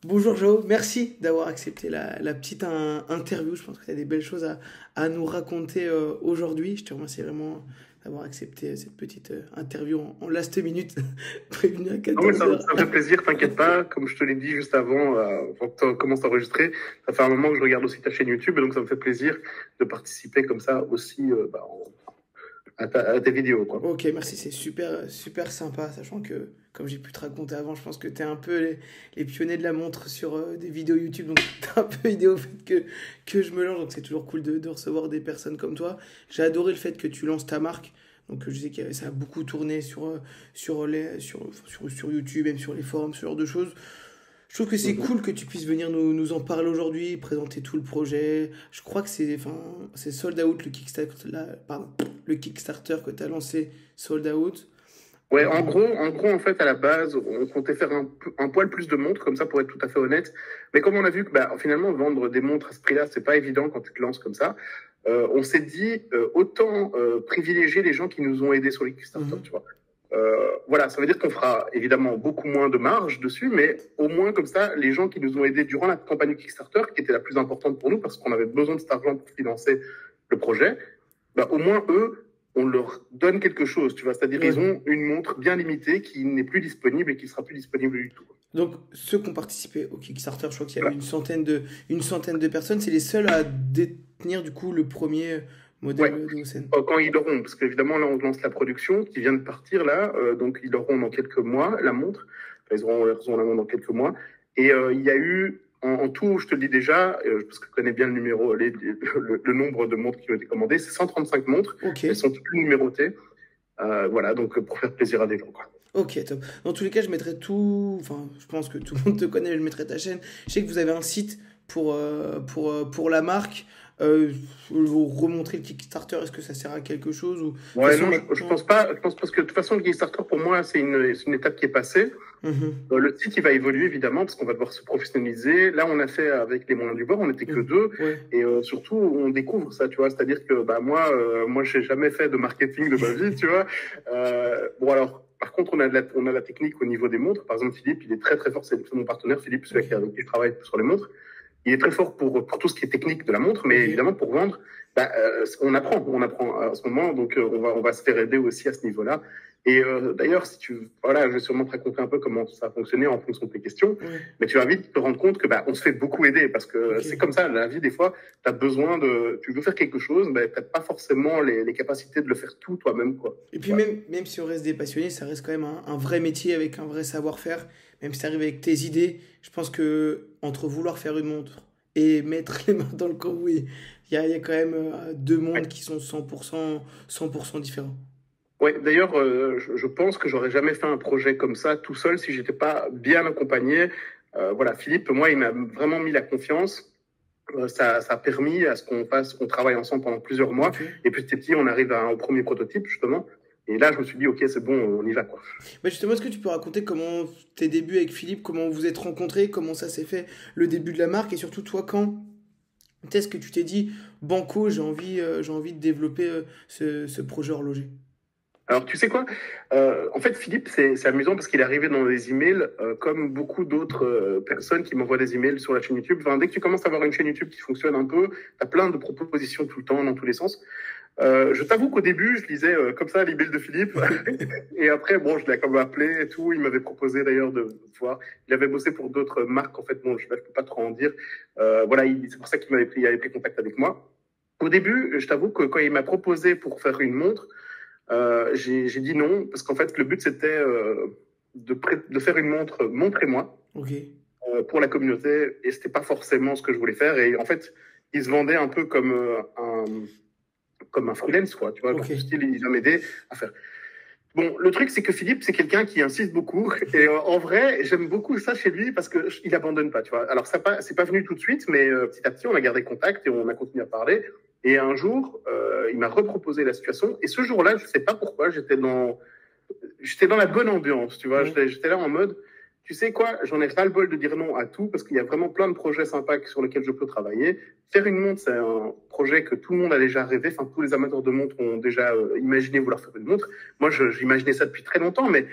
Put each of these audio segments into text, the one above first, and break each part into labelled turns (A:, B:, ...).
A: Bonjour Joe, merci d'avoir accepté la petite interview. Je pense que tu as des belles choses à nous raconter aujourd'hui. Je te remercie vraiment d'avoir accepté cette petite interview en last minute, prévenu à
B: Non, mais
A: 14
B: ça
A: heures.
B: me fait plaisir, t'inquiète pas. Comme je te l'ai dit juste avant que tu commences à enregistrer, ça fait un moment que je regarde aussi ta chaîne YouTube, et donc ça me fait plaisir de participer comme ça aussi à tes vidéos, quoi.
A: Ok, merci, c'est super, super sympa, sachant que, comme j'ai pu te raconter avant, je pense que tu es un peu les pionniers de la montre sur des vidéos YouTube, donc t'es un peu idée au fait que je me lance, donc c'est toujours cool de recevoir des personnes comme toi. J'ai adoré le fait que tu lances ta marque, donc je sais que ça a beaucoup tourné sur YouTube, même sur les forums, ce genre de choses. Je trouve que c'est
B: Mhm.
A: cool que tu puisses venir nous en parler aujourd'hui, présenter tout le projet. Je crois que c'est Sold Out, le Kickstarter que tu as lancé, Sold Out.
B: Ouais,
A: Euh,
B: en gros, en fait, à la base, on comptait faire un poil plus de montres, comme ça, pour être tout à fait honnête. Mais comme on a vu que, finalement, vendre des montres à ce prix-là, c'est pas évident quand tu te lances comme ça, on s'est dit, autant privilégier les gens qui nous ont aidés sur les Kickstarter,
A: mhm.
B: tu vois. Voilà, ça veut dire qu'on fera évidemment beaucoup moins de marge dessus, mais au moins comme ça, les gens qui nous ont aidés durant la campagne Kickstarter, qui était la plus importante pour nous, parce qu'on avait besoin de cet argent pour financer le projet, au moins eux, on leur donne quelque chose, tu vois. C'est-à-dire
A: Ouais.
B: ils ont une montre bien limitée qui n'est plus disponible et qui sera plus disponible du tout.
A: Donc, ceux qui ont participé au Kickstarter, je crois qu'il y a eu
B: Voilà.
A: une centaine de personnes. C'est les seuls à détenir, du coup, le premier
B: Ouais.
A: modèle de Hossein.
B: Quand ils l'auront, parce qu'évidemment là on lance la production qui vient de partir là, donc ils l'auront dans quelques mois la montre. Enfin, ils auront la montre dans quelques mois. Et il y a eu en tout, je te le dis déjà, parce que je connais bien le numéro, le nombre de montres qui ont été commandées, c'est 135 montres.
A: Ok.
B: Elles sont toutes numérotées. Voilà, donc pour faire plaisir à des gens, quoi.
A: Ok, top. Dans tous les cas, je mettrai tout. Enfin, je pense que tout le monde te connaît, je mettrai ta chaîne. Je sais que vous avez un site pour la marque. Vous remontrer le Kickstarter, est-ce que ça sert à quelque chose ou... De toute
B: Ouais,
A: façon,
B: non, je
A: maintenant.
B: pense pas. Je pense parce que de toute façon, le Kickstarter, pour moi, c'est une étape qui est passée.
A: Mhm.
B: Le site, il va évoluer, évidemment, parce qu'on va devoir se professionnaliser. Là, on a fait avec les moyens du bord, on n'était que
A: Mhm.
B: deux.
A: Ouais.
B: Et surtout, on découvre ça, tu vois. C'est-à-dire que moi, je n'ai jamais fait de marketing de ma vie, tu vois. Bon, alors, par contre, on a la technique au niveau des montres. Par exemple, Philippe, il est très, très fort. C'est mon partenaire, Philippe, celui
A: Ok.
B: avec qui je travaille sur les montres. Il est très fort pour tout ce qui est technique de la montre, mais
A: Ok.
B: évidemment, pour vendre, on apprend à ce moment, donc on va se faire aider aussi à ce niveau-là. Et d'ailleurs, voilà, je vais sûrement te raconter un peu comment ça a fonctionné en fonction de tes questions,
A: Ouais.
B: mais tu vas vite te rendre compte que on se fait beaucoup aider parce que
A: Ok.
B: c'est comme ça, la vie, des fois, tu veux faire quelque chose, mais t'as pas forcément les capacités de le faire tout toi-même, quoi.
A: Et puis
B: Voilà.
A: même si on reste des passionnés, ça reste quand même un vrai métier avec un vrai savoir-faire. Même si tu arrives avec tes idées, je pense que entre vouloir faire une montre et mettre les mains dans le cambouis, il y a quand même deux mondes qui sont 100% différents.
B: Ouais, d'ailleurs, je pense que j'aurais jamais fait un projet comme ça tout seul si j'étais pas bien accompagné. Voilà, Philippe, moi, il m'a vraiment mis la confiance. Ça a permis à ce qu'on travaille ensemble pendant plusieurs mois.
A: Ok.
B: Et petit à petit, on arrive au premier prototype, justement. Et là, je me suis dit, OK, c'est bon, on y va, quoi.
A: Bah justement, est-ce que tu peux raconter comment tes débuts avec Philippe, comment vous vous êtes rencontrés, comment ça s'est fait le début de la marque et surtout toi quand est-ce que tu t'es dit Banco, j'ai envie de développer ce projet horloger.
B: Alors, tu sais quoi? En fait, Philippe, c'est amusant parce qu'il est arrivé dans des emails, comme beaucoup d'autres personnes qui m'envoient des emails sur la chaîne YouTube. Enfin, dès que tu commences à avoir une chaîne YouTube qui fonctionne un peu, tu as plein de propositions tout le temps, dans tous les sens. Je t'avoue qu'au début, je lisais comme ça l'email de Philippe. Et après, bon, je l'ai comme appelé et tout. Il m'avait proposé d'ailleurs de voir. Il avait bossé pour d'autres marques. En fait, bon, je ne peux pas trop en dire. Voilà, c'est pour ça il avait pris contact avec moi. Au début, je t'avoue que quand il m'a proposé pour faire une montre, j'ai dit non, parce qu'en fait, le but, c'était de faire une montre et moi,
A: Ok.
B: pour la communauté, et c'était pas forcément ce que je voulais faire. Et en fait, il se vendait un peu comme un freelance, quoi, tu vois,
A: Ok.
B: genre, du style, il va m'aider à faire. Bon, le truc, c'est que Philippe, c'est quelqu'un qui insiste beaucoup. Et en vrai, j'aime beaucoup ça chez lui parce qu'il abandonne pas, tu vois. Alors, c'est pas venu tout de suite, mais petit à petit, on a gardé contact et on a continué à parler. Et un jour, il m'a reproposé la situation. Et ce jour-là, je sais pas pourquoi, j'étais dans la bonne ambiance, tu vois.
A: Ouais.
B: J'étais là en mode, tu sais quoi, j'en ai ras-le-bol de dire non à tout parce qu'il y a vraiment plein de projets sympas sur lesquels je peux travailler. Faire une montre, c'est un projet que tout le monde a déjà rêvé. Enfin, tous les amateurs de montres ont déjà imaginé vouloir faire une montre. Moi, j'imaginais ça depuis très longtemps, mais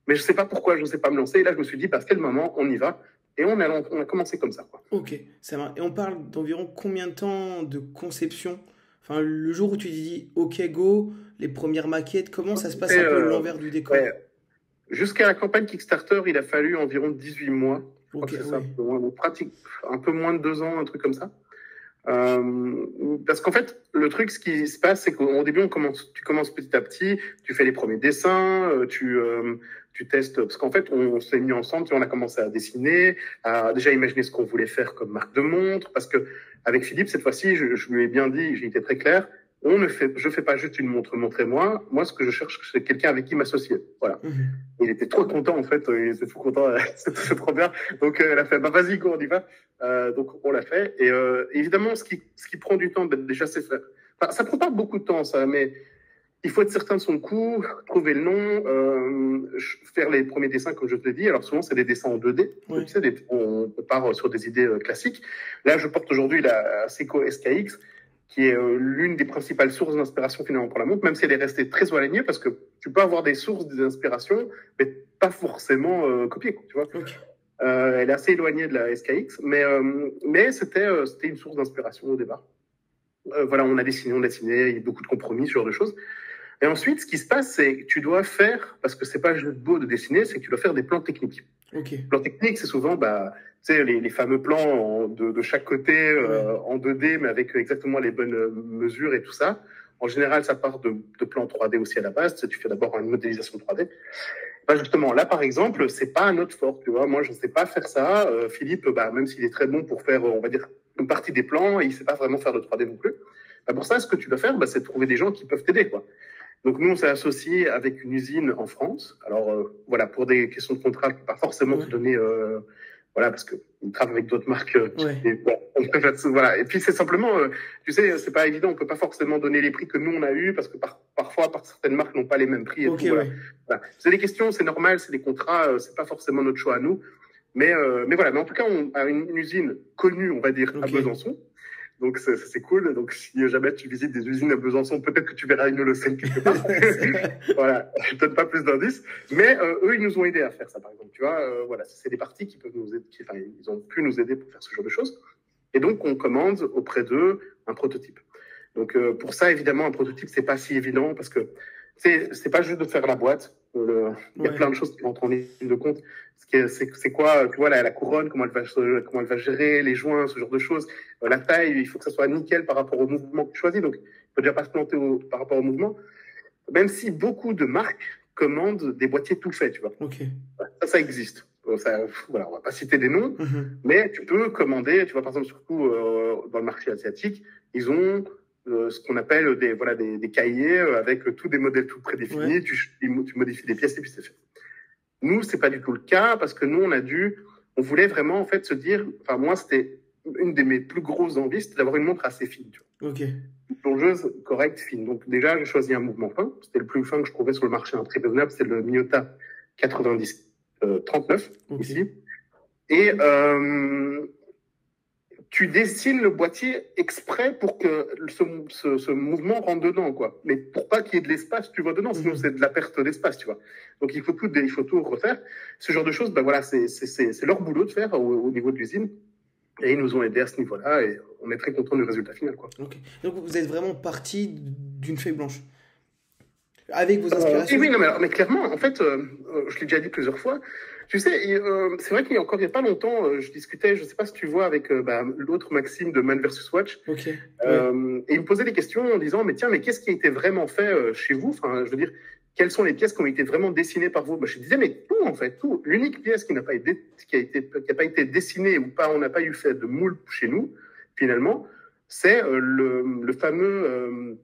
B: je sais pas pourquoi je ne sais pas me lancer. Et là, je me suis dit, c'est le moment, on y va. Et on a commencé comme ça, quoi.
A: Ok, ça va. Et on parle d'environ combien de temps de conception? Enfin, le jour où tu dis OK, go, les premières maquettes, comment ça se passe
B: Et,
A: un peu l'envers du décor?
B: ouais, jusqu'à la campagne Kickstarter, il a fallu environ 18 mois. Je crois
A: Ok,
B: que c'est ça,
A: oui.
B: donc un peu moins de 2 ans, un truc comme ça. Parce qu'en fait, le truc, ce qui se passe, c'est qu'au début, tu commences petit à petit, tu fais les premiers dessins, tu testes, parce qu'en fait, on s'est mis ensemble, on a commencé à dessiner, à déjà imaginer ce qu'on voulait faire comme marque de montre, parce que avec Philippe, cette fois-ci, je lui ai bien dit, j'ai été très clair, je fais pas juste une montre, montrez-moi. Moi, ce que je cherche, c'est quelqu'un avec qui m'associer. Voilà.
A: Mhm.
B: Il était trop content, en fait. Il était trop content. C'est trop bien. Donc, elle a fait, bah, vas-y, go, on y va. Donc, on l'a fait. Et évidemment, ce qui prend du temps, ben, déjà, c'est faire. Enfin, ça prend pas beaucoup de temps, ça, mais il faut être certain de son coup, trouver le nom, faire les premiers dessins, comme je te l'ai dit. Alors, souvent, c'est des dessins en 2D.
A: Ouais.
B: Tu sais, on part sur des idées classiques. Là, je porte aujourd'hui la Seiko SKX, qui est l'une des principales sources d'inspiration finalement pour la montre, même si elle est restée très éloignée, parce que tu peux avoir des sources d'inspiration, mais pas forcément copiées, tu vois.
A: Ok.
B: Elle est assez éloignée de la SKX, mais c'était une source d'inspiration au départ. Voilà, on a dessiné, il y a beaucoup de compromis, ce genre de choses. Et ensuite, ce qui se passe, c'est que tu dois faire, parce que c'est pas juste beau de dessiner, c'est que tu dois faire des plans techniques.
A: Ok.
B: Plan technique, c'est souvent les fameux plans de chaque côté
A: Ouais.
B: en 2D, mais avec exactement les bonnes mesures et tout ça. En général, ça part de plans 3D aussi à la base. Tu fais d'abord une modélisation 3D. Bah, justement, là, par exemple, c'est pas un autre fort. Tu vois, moi, je ne sais pas faire ça. Philippe, même s'il est très bon pour faire, on va dire, une partie des plans, il ne sait pas vraiment faire de 3D non plus. Bah, pour ça, ce que tu dois faire, c'est de trouver des gens qui peuvent t'aider, quoi. Donc nous, on s'est associé avec une usine en France. Alors voilà, pour des questions de contrat, je ne peux pas forcément te
A: Ouais.
B: donner, voilà, parce qu'ils travaillent avec d'autres marques.
A: Ouais.
B: Et, bon, on préfère, voilà. Et puis c'est simplement, tu sais, c'est pas évident. On peut pas forcément donner les prix que nous on a eu parce que parfois, certaines marques n'ont pas les mêmes prix et
A: Ok,
B: tout. Voilà.
A: ouais.
B: Voilà. C'est des questions, c'est normal, c'est des contrats, c'est pas forcément notre choix à nous. Mais voilà. Mais en tout cas, on a une usine connue, on va dire, à
A: Ok.
B: Besançon. Donc, c'est cool. Donc, si jamais tu visites des usines à Besançon, peut-être que tu verras une Holocène quelque part. Voilà, je ne donne pas plus d'indices. Mais eux, ils nous ont aidés à faire ça, par exemple. Tu vois, voilà, c'est des parties qui peuvent nous aider, enfin, ils ont pu nous aider pour faire ce genre de choses. Et donc, on commande auprès d'eux un prototype. Donc, pour ça, évidemment, un prototype, c'est pas si évident parce que c'est pas juste de faire la boîte. Il y a
A: Ouais.
B: plein de choses qui rentrent en ligne de compte. C'est quoi, tu vois, la couronne, comment elle va gérer, les joints, ce genre de choses. La taille, il faut que ça soit nickel par rapport au mouvement que tu choisis. Donc, il ne faut déjà pas se planter par rapport au mouvement. Même si beaucoup de marques commandent des boîtiers tout faits, tu vois.
A: Ok.
B: Ça existe. Voilà, on va pas citer des noms,
A: Mhm.
B: mais tu peux commander, tu vois, par exemple, surtout dans le marché asiatique, ils ont ce qu'on appelle des cahiers avec tous des modèles tout prédéfinis,
A: Ouais.
B: tu modifies des pièces et puis c'est fait. Nous, c'est pas du tout le cas parce que nous, on voulait vraiment en fait se dire, enfin moi, c'était une de mes plus grosses envies, c'était d'avoir une montre assez fine, tu vois,
A: Ok.
B: plongeuse correcte, fine. Donc déjà, j'ai choisi un mouvement fin, c'était le plus fin que je trouvais sur le marché, un très raisonnable, c'était le Miyota 90 39
A: Ok.
B: ici. Et tu dessines le boîtier exprès pour que ce mouvement rentre dedans, quoi. Mais pour pas qu'il y ait de l'espace, tu vois, dedans, sinon c'est
A: Mhm.
B: de la perte d'espace, tu vois. Donc il faut tout refaire. Ce genre de choses, voilà, c'est leur boulot de faire au niveau de l'usine. Et ils nous ont aidés à ce niveau-là et on est très contents du résultat final, quoi.
A: Ok. Donc vous êtes vraiment parti d'une feuille blanche. Avec vos
B: Et oui,
A: inspirations.
B: non, mais clairement, en fait, je l'ai déjà dit plusieurs fois. Tu sais, c'est vrai qu'il y a pas longtemps, je discutais, je sais pas si tu vois, avec l'autre Maxime de Man vs Watch.
A: Ok. Ouais.
B: Et il me posait des questions en disant, mais tiens, mais qu'est-ce qui a été vraiment fait chez vous? Enfin, je veux dire, quelles sont les pièces qui ont été vraiment dessinées par vous? Je disais, mais tout, en fait, tout. L'unique pièce qui n'a pas été dessinée ou pas, on n'a pas eu fait de moule chez nous, finalement, c'est le fameux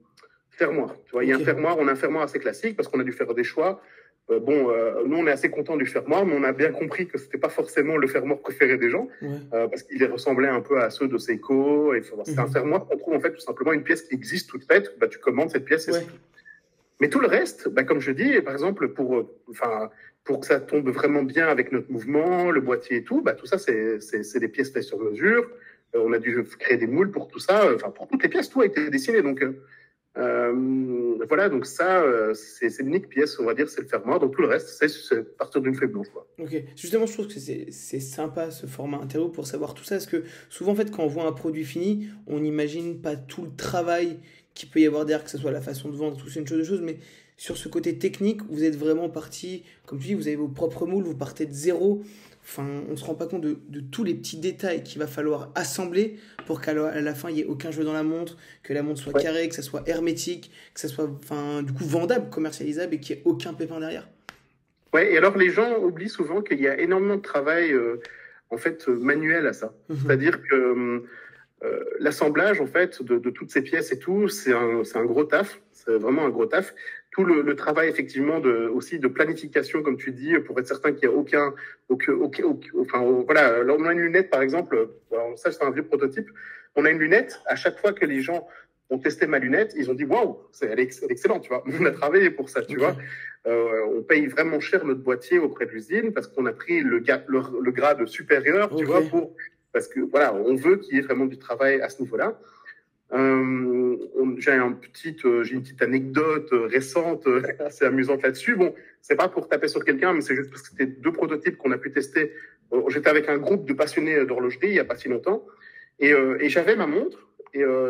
B: fermoir. Tu vois, il y a
A: Ok.
B: un fermoir, on a un fermoir assez classique parce qu'on a dû faire des choix. Nous, on est assez contents du fermoir, mais on a bien compris que c'était pas forcément le fermoir préféré des gens,
A: Ouais.
B: parce qu'il ressemblait un peu à ceux de Seiko. C'est un
A: Mhm.
B: fermoir qu'on trouve en fait tout simplement une pièce qui existe toute faite. Tu commandes cette pièce et c'est
A: Ouais.
B: tout. Mais tout le reste, comme je dis, par exemple, pour que ça tombe vraiment bien avec notre mouvement, le boîtier et tout, tout ça, c'est des pièces faites sur mesure. On a dû créer des moules pour tout ça. Pour toutes les pièces, tout a été dessiné. Donc, Voilà, donc ça, c'est l'unique pièce, on va dire, c'est le fermoir. Donc tout le reste, c'est partir d'une feuille blanche, quoi.
A: Ok, justement, je trouve que c'est sympa ce format interview pour savoir tout ça, parce que souvent, en fait, quand on voit un produit fini, on n'imagine pas tout le travail qu'il peut y avoir derrière, que ce soit la façon de vendre, tout c'est une chose de choses, mais sur ce côté technique, vous êtes vraiment parti, comme tu dis, vous avez vos propres moules, vous partez de zéro. Enfin, on ne se rend pas compte de tous les petits détails qu'il va falloir assembler pour qu'à la fin, il n'y ait aucun jeu dans la montre, que la montre soit
B: Ouais.
A: carrée, que ça soit hermétique, que ça soit, enfin, du coup, vendable, commercialisable et qu'il n'y ait aucun pépin derrière.
B: Ouais, et alors les gens oublient souvent qu'il y a énormément de travail en fait manuel à ça.
A: Mhm.
B: C'est-à-dire que l'assemblage en fait de toutes ces pièces et tout, c'est un gros taf, c'est vraiment un gros taf. Tout le travail effectivement aussi de planification comme tu dis pour être certain qu'il y a enfin voilà, là on a une lunette par exemple, alors, ça c'est un vieux prototype. On a une lunette, à chaque fois que les gens ont testé ma lunette, ils ont dit waouh, elle est excellente, tu vois. On a travaillé pour ça, tu
A: Ok,
B: vois. On paye vraiment cher notre boîtier auprès de l'usine parce qu'on a pris le grade supérieur, tu
A: ok,
B: vois, parce que voilà, on veut qu'il y ait vraiment du travail à ce niveau-là. J'ai une petite anecdote récente, assez amusante là-dessus. Bon, c'est pas pour taper sur quelqu'un, mais c'est juste parce que c'était deux prototypes qu'on a pu tester. J'étais avec un groupe de passionnés d'horlogerie il y a pas si longtemps, et j'avais ma montre.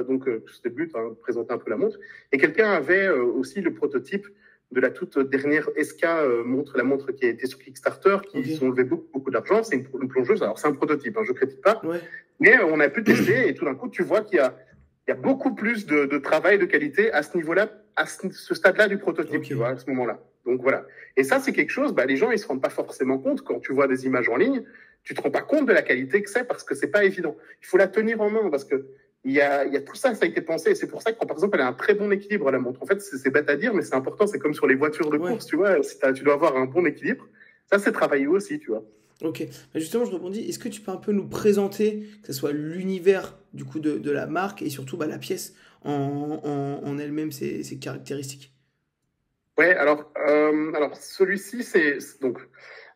B: Donc, c'était le but, hein, de présenter un peu la montre. Et quelqu'un avait aussi le prototype de la toute dernière SK montre, la montre qui a été sur Kickstarter,
A: ok,
B: qui sont levés beaucoup d'argent. C'est une plongeuse. Alors, c'est un prototype, hein, je critique pas.
A: ouais,
B: Mais on a pu tester et tout d'un coup, tu vois qu'il y a beaucoup plus de travail de qualité à ce niveau-là, ce stade-là du prototype,
A: ok.
B: tu vois, à ce moment-là. Donc voilà. Et ça, c'est quelque chose, bah, les gens, ils se rendent pas forcément compte quand tu vois des images en ligne. Tu te rends pas compte de la qualité que c'est parce que c'est pas évident. Il faut la tenir en main parce que il y a tout ça, ça a été pensé. Et c'est pour ça que, par exemple, elle a un très bon équilibre, la montre. En fait, c'est bête à dire, mais c'est important. C'est comme sur les voitures de
A: Ouais,
B: course, tu vois. Si tu dois avoir un bon équilibre. Ça, c'est travaillé aussi, tu vois.
A: ok. Bah, justement, je rebondis. Est-ce que tu peux un peu nous présenter, que ce soit l'univers du coup de la marque et surtout bah, la pièce en elle-même, ses caractéristiques?
B: Ouais, alors celui-ci, donc,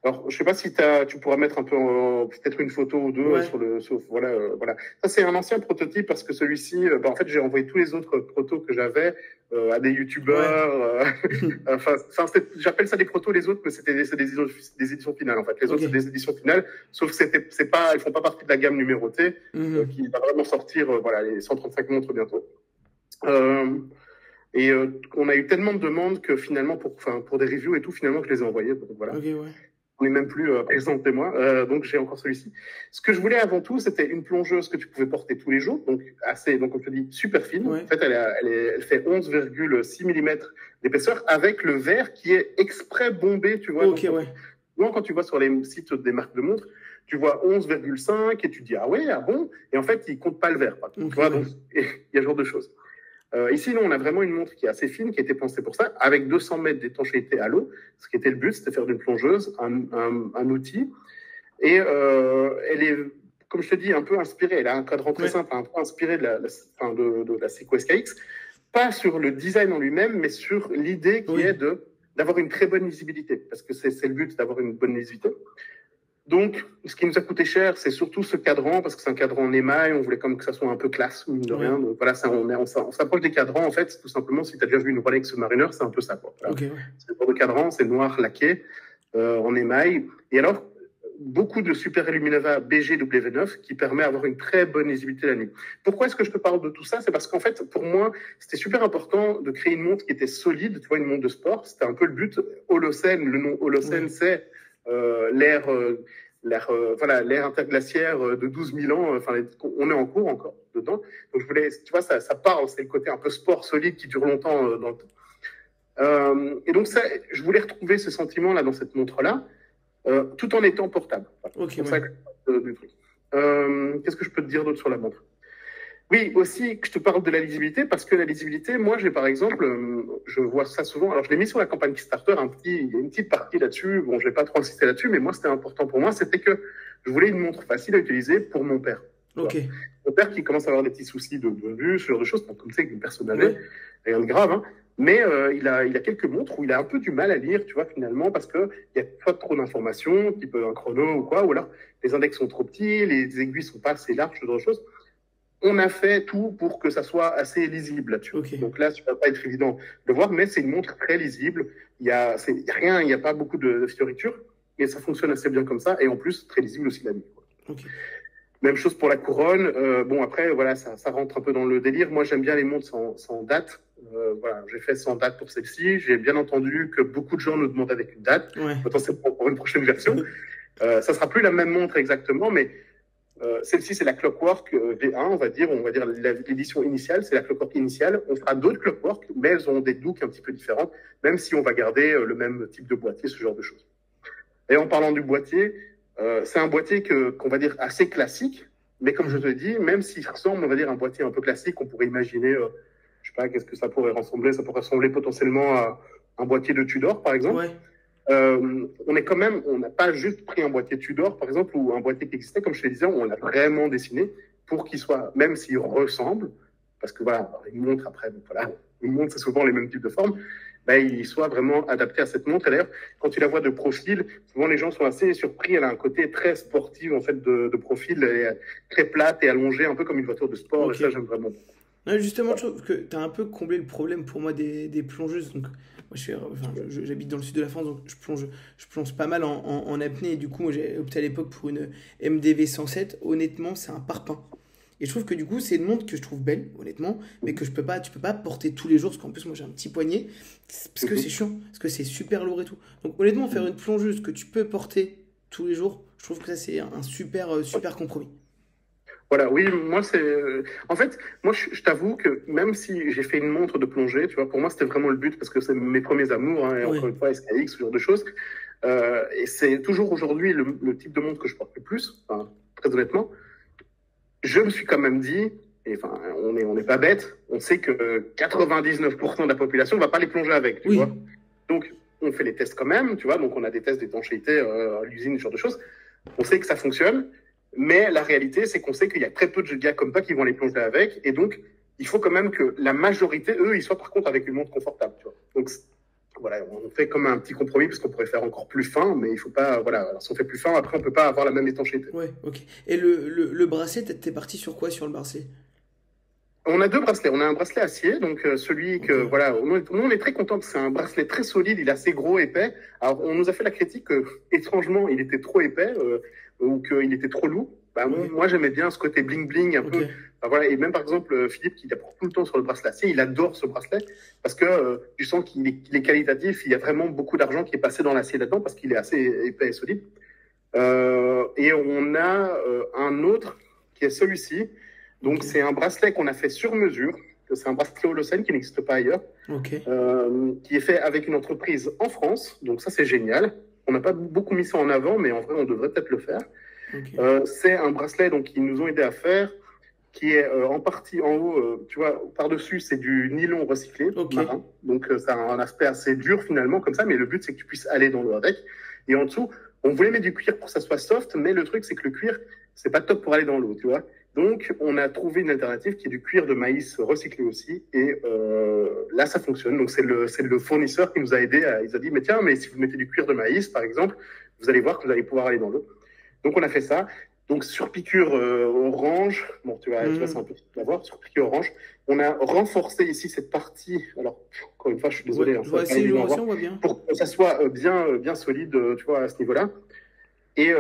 B: alors je sais pas si tu pourras mettre un peu peut-être une photo ou deux
A: Ouais,
B: voilà, voilà. Ça c'est un ancien prototype parce que celui-ci, bah, en fait j'ai envoyé tous les autres protos que j'avais à des
A: ouais.
B: youtubeurs. J'appelle ça des protos les autres, mais c'est des éditions finales en fait. Les
A: Ok.
B: autres c'est des éditions finales, sauf que c'est pas, ils font pas partie de la gamme numérotée
A: Mhm.
B: qui va vraiment sortir, voilà, les 135 montres bientôt. Euh, on a eu tellement de demandes que finalement, pour des reviews et tout, finalement, je les ai envoyées. Donc voilà.
A: Ok, ouais.
B: On n'est même plus présent témoin. Donc j'ai encore celui-ci. Ce que je voulais avant tout, c'était une plongeuse que tu pouvais porter tous les jours. Donc assez, donc comme je te dis, super fine. En
A: Ouais.
B: fait, elle fait 11,6 mm d'épaisseur avec le verre qui est exprès bombé, tu vois.
A: Ok,
B: Donc,
A: ouais.
B: souvent, quand tu vois sur les sites des marques de montres, tu vois 11,5 et tu dis, ah ouais, ah bon? Et en fait, ils comptent pas le verre. Tu
A: Ok,
B: vois,
A: ouais.
B: donc il y a ce genre de choses. Ici, nous, on a vraiment une montre qui est assez fine, qui a été pensée pour ça, avec 200 mètres d'étanchéité à l'eau. Ce qui était le but, c'était faire d'une plongeuse un outil. Et elle est, comme je te dis, un peu inspirée. Elle a un cadran très
A: Ouais.
B: simple, un peu inspiré de la Seiko SKX. Pas sur le design en lui-même, mais sur l'idée qui est
A: Oui.
B: d'avoir une très bonne visibilité. Parce que c'est le but d'avoir une bonne visibilité. Donc, ce qui nous a coûté cher, c'est surtout ce cadran, parce que c'est un cadran en émail, on voulait comme que ça soit un peu classe, mine de
A: Ouais.
B: rien. Donc voilà, on s'approche des cadrans, en fait, tout simplement, si tu as déjà vu une Rolex Submariner, c'est un peu ça, quoi. Voilà.
A: Ok, ouais.
B: C'est le genre de cadran, c'est noir laqué, en émail. Et alors, beaucoup de Super Illuminova BGW9 qui permet d'avoir une très bonne visibilité la nuit. Pourquoi est-ce que je te parle de tout ça? C'est parce qu'en fait, pour moi, c'était super important de créer une montre qui était solide, tu vois, une montre de sport. C'était un peu le but. Holocène, le nom Holocène,
A: Ouais.
B: c'est voilà, l'ère interglaciaire de 12 000 ans. Enfin, on est en cours encore dedans. Donc, je voulais, tu vois, ça parle. C'est le côté un peu sport solide qui dure longtemps dans le temps. Et donc, ça, je voulais retrouver ce sentiment-là dans cette montre-là, tout en étant portable. Voilà.
A: Ok,
B: C'est pour
A: ouais.
B: ça que du truc. Qu'est-ce que je peux te dire d'autre sur la montre? Oui, aussi que je te parle de la lisibilité, parce que la lisibilité, moi, j'ai par exemple, je vois ça souvent. Alors, je l'ai mis sur la campagne Kickstarter, il y a une petite partie là-dessus. Bon, je vais pas trop insister là-dessus, mais moi, c'était important pour moi, c'était que je voulais une montre facile à utiliser pour mon père. Tu
A: Ok.
B: vois. Mon père qui commence à avoir des petits soucis de vue, ce genre de choses, comme tu sais, une personne âgée,
A: Ouais.
B: rien de grave, hein. Mais il a quelques montres où il a un peu du mal à lire, tu vois, finalement, parce que il y a pas trop d'informations, type un chrono ou quoi, ou alors les index sont trop petits, les aiguilles sont pas assez larges, ce genre de choses. on a fait tout pour que ça soit assez lisible là-dessus.
A: Ok.
B: Donc là, ça va pas être évident de voir, mais c'est une montre très lisible. Y a rien, il n'y a pas beaucoup de fioritures, et ça fonctionne assez bien comme ça. Et en plus, très lisible aussi la nuit.
A: Ok.
B: Même chose pour la couronne. Bon, après, voilà, ça rentre un peu dans le délire. Moi, j'aime bien les montres sans date. Voilà, j'ai fait sans date pour celle-ci. J'ai bien entendu que beaucoup de gens nous demandent avec une date.
A: Ouais.
B: Maintenant, c'est pour une prochaine version. Ça sera plus la même montre exactement, mais celle-ci, c'est la Clockwork V1, on va dire l'édition initiale, c'est la Clockwork initiale. On fera d'autres Clockwork, mais elles ont des looks un petit peu différents, même si on va garder le même type de boîtier, ce genre de choses. Et en parlant du boîtier, c'est un boîtier qu'on va dire assez classique, mais comme je te dis, même s'il ressemble, on va dire, à un boîtier un peu classique, on pourrait imaginer, je sais pas, qu'est-ce que ça pourrait ressembler? Ça pourrait ressembler potentiellement à un boîtier de Tudor, par exemple.
A: Ouais.
B: On n'a pas juste pris un boîtier Tudor, par exemple, ou un boîtier qui existait, comme je te disais, on l'a vraiment dessiné pour qu'il soit, même s'il ressemble, parce que voilà, une montre après, donc voilà, une montre, c'est souvent les mêmes types de formes, ben, il soit vraiment adapté à cette montre. Et d'ailleurs, quand tu la vois de profil, souvent les gens sont assez surpris. Elle a un côté très sportif, en fait, de profil. Elle est très plate et allongée, un peu comme une voiture de sport.
A: Ok.
B: Et ça, j'aime vraiment.
A: Ouais, justement, je trouve que tu as un peu comblé le problème pour moi des plongeuses. Donc, moi, j'habite dans le sud de la France, donc je plonge pas mal en apnée. Et du coup, moi, j'ai opté à l'époque pour une MDV 107. Honnêtement, c'est un parpaing. Et je trouve que du coup, c'est une montre que je trouve belle, honnêtement, mais que tu peux pas porter tous les jours, parce qu'en plus, moi, j'ai un petit poignet, parce que c'est chiant, parce que c'est super lourd et tout. Donc, honnêtement, faire une plongeuse que tu peux porter tous les jours, je trouve que ça, c'est un super compromis.
B: Voilà, oui, moi, c'est. En fait, moi, je t'avoue que même si j'ai fait une montre de plongée, tu vois, pour moi, c'était vraiment le but parce que c'est mes premiers amours, hein, et
A: Ouais.
B: encore une fois, SKX, ce genre de choses. Et c'est toujours aujourd'hui le type de montre que je porte le plus, enfin, très honnêtement. Je me suis quand même dit, et enfin, on n'est pas bête, on sait que 99% de la population ne va pas les plonger avec, tu
A: Oui.
B: vois. Donc, on fait les tests quand même, tu vois. Donc, on a des tests d'étanchéité à l'usine, ce genre de choses. On sait que ça fonctionne, mais la réalité, c'est qu'on sait qu'il y a très peu de gars comme toi qui vont les plonger avec, et donc, il faut quand même que la majorité, eux, ils soient par contre avec une montre confortable, tu vois. Donc, voilà, on fait comme un petit compromis parce qu'on pourrait faire encore plus fin, mais il faut pas, voilà, alors, si on fait plus fin, après, on peut pas avoir la même étanchéité.
A: Ouais, ok. Et le bracelet, t'es parti sur quoi sur le bracelet?
B: On a deux bracelets. On a un bracelet acier, donc celui que,
A: Ok.
B: voilà, nous on est très contents. C'est un bracelet très solide, il est assez gros, épais. Alors, on nous a fait la critique que, étrangement, il était trop épais ou qu'il était trop lourd. Bah,
A: Ouais.
B: moi, j'aimais bien ce côté bling-bling un
A: Ok.
B: peu. Enfin, voilà, et même, par exemple, Philippe, qui apporte tout le temps sur le bracelet acier, il adore ce bracelet parce que tu sens qu'il est qualitatif. Il y a vraiment beaucoup d'argent qui est passé dans l'acier là-dedans parce qu'il est assez épais et solide. Et on a un autre qui est celui-ci.
A: Ok.
B: Donc, c'est un bracelet qu'on a fait sur mesure. C'est un bracelet Holocene qui n'existe pas ailleurs,
A: Ok.
B: qui est fait avec une entreprise en France. Donc, ça, c'est génial. On n'a pas beaucoup mis ça en avant, mais en vrai, on devrait peut-être le faire.
A: Ok.
B: C'est un bracelet donc, qu'ils nous ont aidé à faire, qui est en partie en haut, tu vois, par-dessus, c'est du nylon recyclé,
A: Ok.
B: marin. Donc, ça a un aspect assez dur finalement, comme ça, mais le but, c'est que tu puisses aller dans l'eau avec. Et en dessous, on voulait mettre du cuir pour que ça soit soft, mais le truc, c'est que le cuir, c'est pas top pour aller dans l'eau, tu vois. Donc, on a trouvé une alternative qui est du cuir de maïs recyclé aussi. Et là, ça fonctionne. Donc, c'est le fournisseur qui nous a aidé. Il a dit, mais tiens, mais si vous mettez du cuir de maïs, par exemple, vous allez voir que vous allez pouvoir aller dans l'eau. Donc, on a fait ça. Donc, sur piqûre orange, bon, tu vois, c'est un peu difficile à voir, sur piqûre orange, on a renforcé ici cette partie. Alors, encore une fois, je suis
A: Ouais,
B: désolé, hein,
A: je
B: ça va
A: vois
B: pas
A: assez
B: évident à
A: l'illustration,
B: voir,
A: on voit bien.
B: pour que ça soit bien solide, tu vois, à ce niveau-là. Et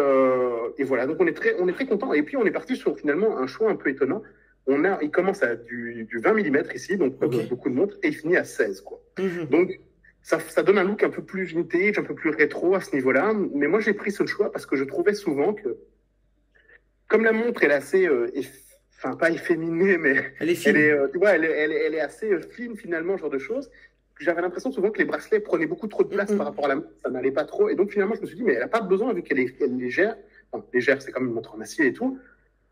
B: voilà, donc on est très content. Et puis, on est parti sur finalement un choix un peu étonnant. Il commence à du 20 mm ici, donc pas
A: Ok.
B: beaucoup de montres, et il finit à 16, quoi.
A: Mhm.
B: Donc, ça donne un look un peu plus vintage, un peu plus rétro à ce niveau-là. Mais moi, j'ai pris ce choix parce que je trouvais souvent que, comme la montre, elle est assez, enfin, pas efféminée, mais
A: Elle est
B: elle est,
A: fine.
B: tu vois, elle est assez fine finalement, ce genre de choses. J'avais l'impression souvent que les bracelets prenaient beaucoup trop de place par
A: Mhm.
B: rapport à la montre, ça n'allait pas trop. Et donc finalement, je me suis dit, mais elle n'a pas besoin, vu qu'elle est légère. Enfin, légère, c'est comme une montre en acier et tout.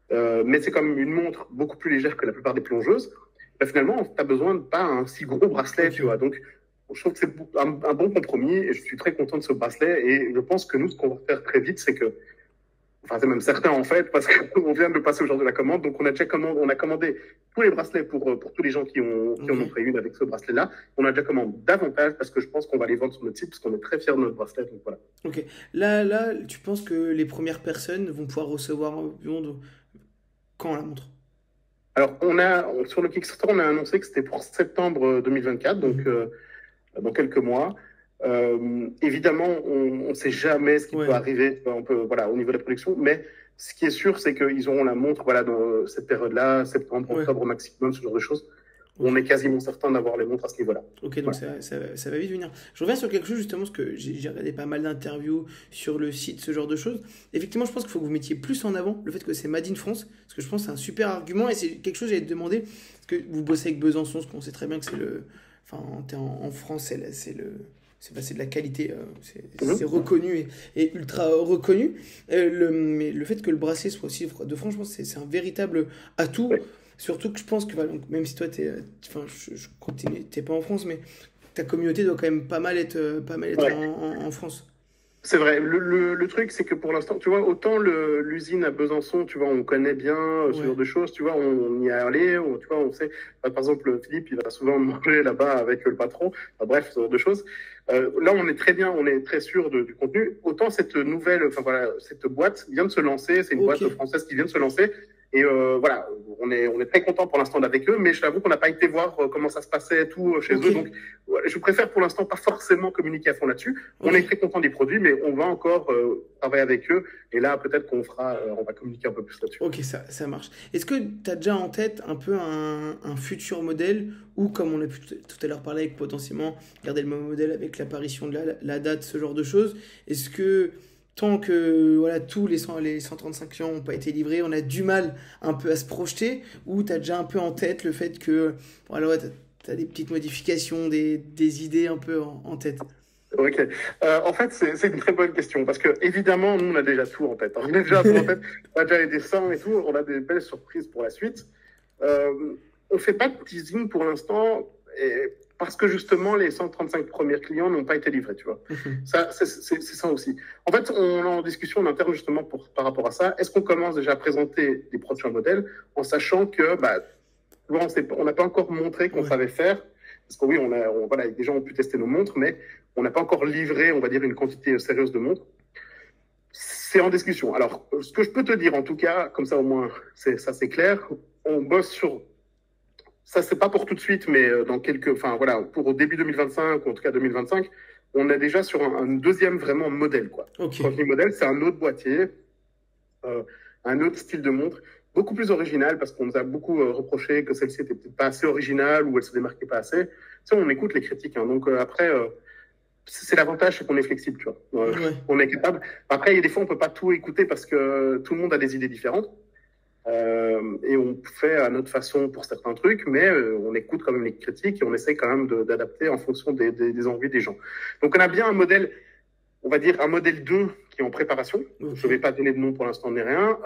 B: Mais c'est comme une montre beaucoup plus légère que la plupart des plongeuses. Ben, finalement, tu n'as besoin de pas un si gros bracelet,
A: Ok.
B: tu vois. Donc, je trouve que c'est un bon compromis et je suis très content de ce bracelet. Et je pense que nous, ce qu'on va faire très vite, c'est que, enfin, c'est même certain en fait, parce qu'on vient de passer au genre de la commande. Donc, on a commandé tous les bracelets pour tous les gens qui en ont
A: Ok.
B: pris une avec ce bracelet-là. On a déjà commandé davantage parce que je pense qu'on va les vendre sur notre site parce qu'on est très fiers de notre bracelet. Donc, voilà.
A: Ok. Là, tu penses que les premières personnes vont pouvoir recevoir quand la montre?
B: Alors, sur le Kickstarter, on a annoncé que c'était pour septembre 2024, donc dans quelques mois. Évidemment, on ne sait jamais ce qui peut arriver voilà, au niveau de la production, mais ce qui est sûr, c'est qu'ils auront la montre voilà, dans cette période-là, septembre, octobre maximum, ce genre de choses. On est quasiment certain d'avoir les montres à ce niveau-là.
A: Ok, donc ça va vite venir. Je reviens sur quelque chose justement, parce que j'ai regardé pas mal d'interviews sur le site, ce genre de choses. Effectivement, je pense qu'il faut que vous mettiez plus en avant le fait que c'est Made in France, parce que je pense que c'est un super argument, et c'est quelque chose que j'allais te demander, parce que vous bossez avec Besançon, parce qu'on sait très bien que c'est le... Enfin, en France, c'est de la qualité, c'est reconnu et ultra reconnu. Mais le fait que le bracelet soit aussi de France, je pense que c'est un véritable atout. Ouais. Surtout que je pense que, donc, même si toi, je continue, t'es pas en France, mais ta communauté doit quand même pas mal être en France.
B: C'est vrai. Le truc, c'est que pour l'instant, tu vois, autant l'usine à Besançon, tu vois, on connaît bien ce genre de choses, tu vois, on y est allé, tu vois, on sait. Par exemple, Philippe, il va souvent manger là-bas avec le patron. Enfin, bref, ce genre de choses. Là, on est très bien, on est très sûr du contenu. Autant cette cette boîte vient de se lancer. C'est une boîte française qui vient de se lancer. Et voilà, on est très content pour l'instant d'avec eux, mais je t'avoue qu'on n'a pas été voir comment ça se passait tout chez eux. Donc, je préfère pour l'instant pas forcément communiquer à fond là-dessus. On est très content des produits, mais on va encore travailler avec eux. Et là, peut-être qu'on va communiquer un peu plus là-dessus.
A: Ok, ça marche. Est-ce que tu as déjà en tête un peu un futur modèle ou, comme on a pu tout à l'heure parler, avec potentiellement garder le même modèle avec l'apparition de la date, ce genre de choses? Est-ce que tant que voilà, tous les 135 clients n'ont pas été livrés, on a du mal un peu à se projeter, ou tu as déjà un peu en tête le fait que voilà, tu as des petites modifications, des idées un peu en tête?
B: Ok. En fait, c'est une très bonne question parce que évidemment, nous, on a déjà tout en tête. On a déjà tout en tête. On a déjà les dessins et tout. On a des belles surprises pour la suite. On fait pas de teasing pour l'instant parce que justement, les 135 premiers clients n'ont pas été livrés, tu vois. Ça, c'est ça aussi. En fait, on est en discussion en interne justement par rapport à ça. Est-ce qu'on commence déjà à présenter les prochains modèles en sachant que, on n'a pas encore montré qu'on savait faire. Parce que oui, voilà, des gens ont pu tester nos montres, mais on n'a pas encore livré, on va dire, une quantité sérieuse de montres. C'est en discussion. Alors, ce que je peux te dire, en tout cas, comme ça au moins, c'est clair, on bosse sur... Ça, c'est pas pour tout de suite, mais pour au début 2025, ou en tout cas 2025, on est déjà sur un deuxième vraiment modèle, quoi.
A: Okay.
B: Quand je dis modèle, c'est un autre boîtier, un autre style de montre, beaucoup plus original, parce qu'on nous a beaucoup reproché que celle-ci était peut-être pas assez originale ou elle se démarquait pas assez. Tu sais, on écoute les critiques, hein, donc après, c'est l'avantage, c'est qu'on est flexible, tu vois. On est capable. Après, il y a des fois, on peut pas tout écouter parce que tout le monde a des idées différentes. Et on fait à notre façon pour certains trucs, mais on écoute quand même les critiques et on essaie quand même d'adapter en fonction des envies des gens. Donc on a bien un modèle, on va dire un modèle 2 qui est en préparation. Je ne vais pas donner de nom pour l'instant ni rien.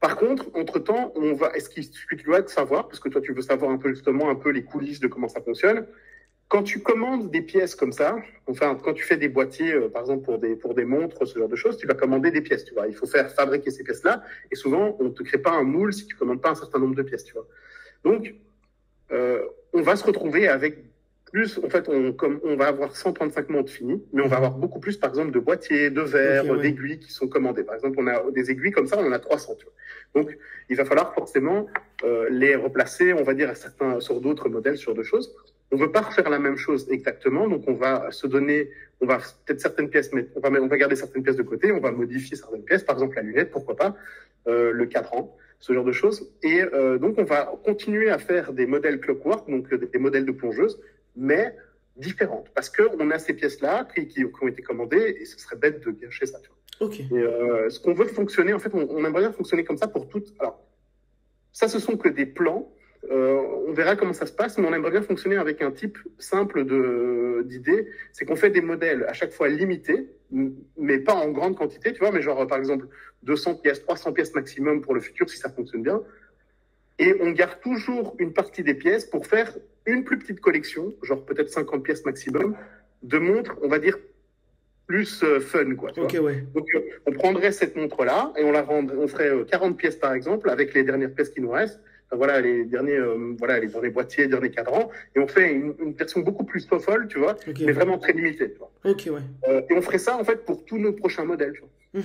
B: Par contre, entre-temps, ce que tu dois savoir, parce que toi tu veux savoir un peu justement un peu les coulisses de comment ça fonctionne, quand tu commandes des pièces comme ça, enfin, quand tu fais des boîtiers, par exemple, pour des montres, ce genre de choses, tu vas commander des pièces, tu vois. Il faut faire fabriquer ces pièces-là. Et souvent, on ne te crée pas un moule si tu ne commandes pas un certain nombre de pièces, tu vois. Donc, on va se retrouver avec plus, en fait, on va avoir 135 montres finies, mais on va avoir beaucoup plus, par exemple, de boîtiers, de verres, d'aiguilles qui sont commandés. Par exemple, on a des aiguilles comme ça, on en a 300, tu vois. Donc, il va falloir forcément les replacer, on va dire, sur d'autres modèles, sur d'autres choses. On ne veut pas refaire la même chose exactement, donc on va se donner, on va peut-être certaines pièces, mais on va garder certaines pièces de côté, on va modifier certaines pièces, par exemple la lunette, pourquoi pas, le cadran, ce genre de choses. Et donc on va continuer à faire des modèles clockwork, donc des modèles de plongeuse, mais différentes, parce qu'on a ces pièces-là qui ont été commandées, et ce serait bête de gâcher ça. Tu vois.
A: Okay.
B: Et ce qu'on veut fonctionner, en fait, on aimerait bien fonctionner comme ça pour toutes. Alors, ça, ce sont que des plans. On verra comment ça se passe, mais on aimerait bien fonctionner avec un type simple d'idée. C'est qu'on fait des modèles à chaque fois limités, mais pas en grande quantité, tu vois, mais genre, par exemple, 200 pièces, 300 pièces maximum pour le futur, si ça fonctionne bien. Et on garde toujours une partie des pièces pour faire une plus petite collection, genre peut-être 50 pièces maximum, de montres, on va dire, plus fun, quoi. Tu vois.
A: Ouais.
B: Donc, on prendrait cette montre-là et on ferait 40 pièces, par exemple, avec les dernières pièces qui nous restent. Enfin, voilà, les derniers boîtiers, les derniers cadrans. Et on fait une version beaucoup plus folle, tu vois, mais vraiment très limitée, tu vois.
A: Et
B: on ferait ça, en fait, pour tous nos prochains modèles, tu vois.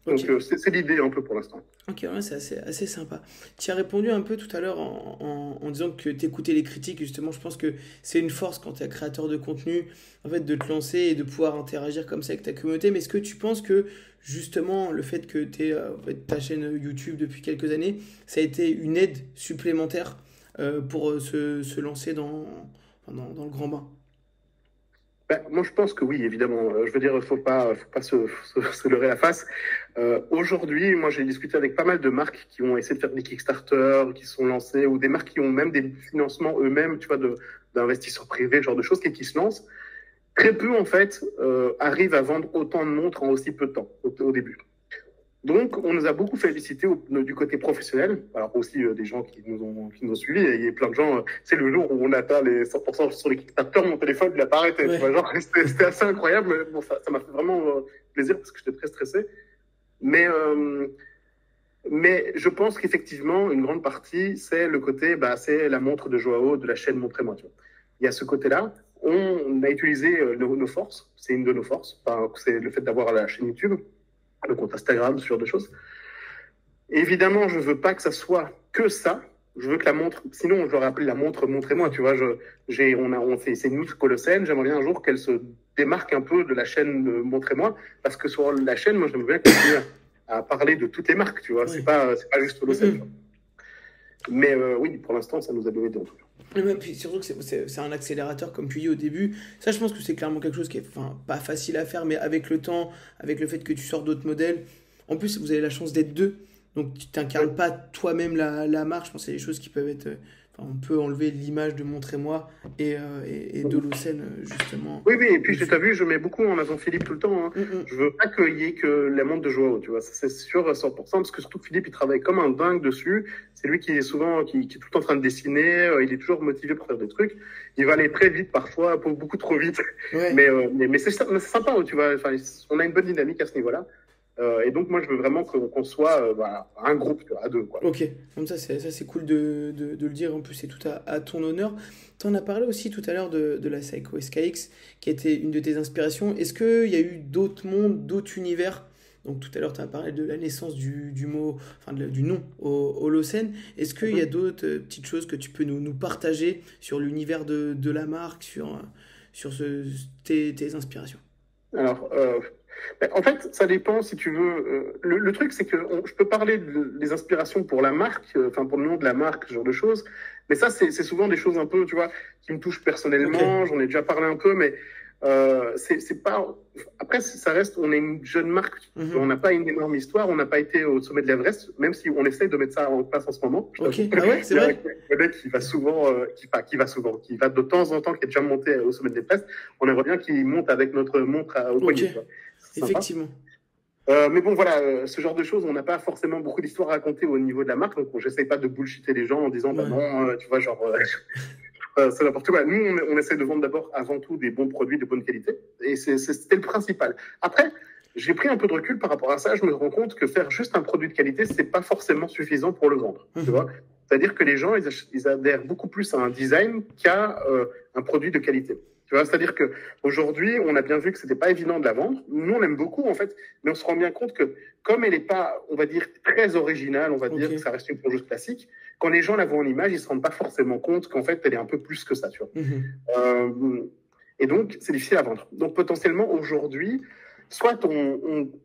A: Ok.
B: Donc, c'est l'idée un peu pour l'instant.
A: Ok, ouais, c'est assez sympa. Tu as répondu un peu tout à l'heure en disant que tu écoutais les critiques. Et justement, je pense que c'est une force quand tu es créateur de contenu, en fait, de te lancer et de pouvoir interagir comme ça avec ta communauté. Mais est-ce que tu penses que justement, le fait que tu aies ta chaîne YouTube depuis quelques années, ça a été une aide supplémentaire pour se lancer dans le grand bain?
B: Ben, moi, je pense que oui, évidemment. Je veux dire, faut pas se leurrer la face. Aujourd'hui, moi, j'ai discuté avec pas mal de marques qui ont essayé de faire des Kickstarter, qui se sont lancées, ou des marques qui ont même des financements eux-mêmes, tu vois, d'investisseurs privés, ce genre de choses, qui se lancent. Très peu, en fait, arrivent à vendre autant de montres en aussi peu de temps au début. Donc, on nous a beaucoup félicité du côté professionnel. Alors aussi des gens qui nous ont suivis. Et il y a plein de gens. C'est le jour où on atteint les 100% sur les Kickstarter, mon téléphone il a pas arrêté. Tu vois,
A: Ouais.
B: genre, c'était assez incroyable. Mais bon, ça m'a fait vraiment plaisir parce que j'étais très stressé. Mais mais je pense qu'effectivement, une grande partie, c'est le côté, bah, c'est la montre de Joao de la chaîne Montrez-moi. Tu vois. Il y a ce côté-là. On a utilisé nos forces. C'est une de nos forces. Enfin, c'est le fait d'avoir la chaîne YouTube, le compte Instagram, ce genre de choses. Évidemment, je veux pas que ça soit que ça. Je veux que la montre, sinon je l'aurais appelé la montre Montrez-moi, tu vois. On fait, c'est une montre colossale. J'aimerais bien un jour qu'elle se démarque un peu de la chaîne Montrez-moi, parce que sur la chaîne, moi, j'aimerais bien continuer à parler de toutes les marques, tu vois.
A: Ouais.
B: C'est pas juste Holocène, tu vois. Mais oui, pour l'instant, ça nous a donné des trucs.
A: Et même, puis surtout que c'est un accélérateur, comme tu dis au début. Ça, je pense que c'est clairement quelque chose qui est enfin, pas facile à faire, mais avec le temps, avec le fait que tu sors d'autres modèles. En plus, vous avez la chance d'être deux. Donc, tu t'incarnes pas toi-même la marque. Je pense que c'est des choses qui peuvent être. Enfin, on peut enlever l'image de Montrez-moi et d'Holocène, justement,
B: Oui, oui, et puis tu
A: dessus.
B: as vu, je mets beaucoup en avant Philippe tout le temps. Hein.
A: Hum, hum.
B: Je veux pas qu'il y ait que la montre de Joao, tu vois, ça c'est sûr à 100%, parce que surtout Philippe, il travaille comme un dingue dessus. C'est lui qui est souvent, qui est tout le temps en train de dessiner, il est toujours motivé pour faire des trucs. Il va aller très vite parfois, beaucoup trop vite,
A: Ouais.
B: mais c'est sympa, tu vois, enfin, on a une bonne dynamique à ce niveau-là. Et donc moi, je veux vraiment qu'on soit voilà, un groupe, tu vois, à deux, quoi.
A: Ok, comme ça c'est cool de le dire, en plus c'est tout à ton honneur. Tu en as parlé aussi tout à l'heure de la Seiko SKX, qui était une de tes inspirations. Est-ce qu'il y a eu d'autres mondes, d'autres univers? Donc tout à l'heure tu as parlé de la naissance du mot, enfin du nom Holocène. Est-ce qu'il y a
B: Mhm.
A: d'autres petites choses que tu peux nous partager sur l'univers de la marque, sur tes inspirations?
B: Alors, ben, en fait, ça dépend si tu veux. Le truc, c'est que je peux parler des inspirations pour la marque, enfin pour le nom de la marque, ce genre de choses. Mais ça, c'est souvent des choses un peu, tu vois, qui me touchent
A: Ok.
B: personnellement. J'en ai déjà parlé un peu, mais c'est pas. Après, ça reste. On est une jeune marque. On
A: Mhm.
B: n'a pas une énorme histoire. On n'a pas été au sommet de l'Everest, même si on essaie de mettre ça en place en ce moment. Je
A: Ok.
B: t'avoue.
A: Ah ouais, c'est
B: Il y a
A: vrai?
B: un mec qui va souvent, qui va de temps en temps, qui est déjà monté au sommet de l'Everest. On aimerait bien qu'il monte avec notre montre au
A: Ok.
B: poignet, tu vois. C'est sympa.
A: Effectivement.
B: Mais bon, voilà, ce genre de choses, on n'a pas forcément beaucoup d'histoires à raconter au niveau de la marque, donc j'essaie pas de bullshiter les gens en disant, bah
A: Ouais.
B: non, tu vois, genre, c'est n'importe quoi. Nous, on essaie de vendre d'abord, avant tout, des bons produits de bonne qualité, et c'était le principal. Après, j'ai pris un peu de recul par rapport à ça, je me rends compte que faire juste un produit de qualité, c'est pas forcément suffisant pour le vendre, tu vois.
A: Mhm.
B: C'est-à-dire que les gens, ils adhèrent beaucoup plus à un design qu'à un produit de qualité. Tu vois, c'est-à-dire que aujourd'hui, on a bien vu que c'était pas évident de la vendre. Nous, on aime beaucoup en fait, mais on se rend bien compte que comme elle n'est pas, on va dire, très originale, on va
A: Ok.
B: dire que ça reste une plongeuse classique. Quand les gens la voient en image, ils se rendent pas forcément compte qu'en fait, elle est un peu plus que ça, tu vois.
A: Mhm.
B: Euh, et donc, c'est difficile à vendre. Donc, potentiellement, aujourd'hui, soit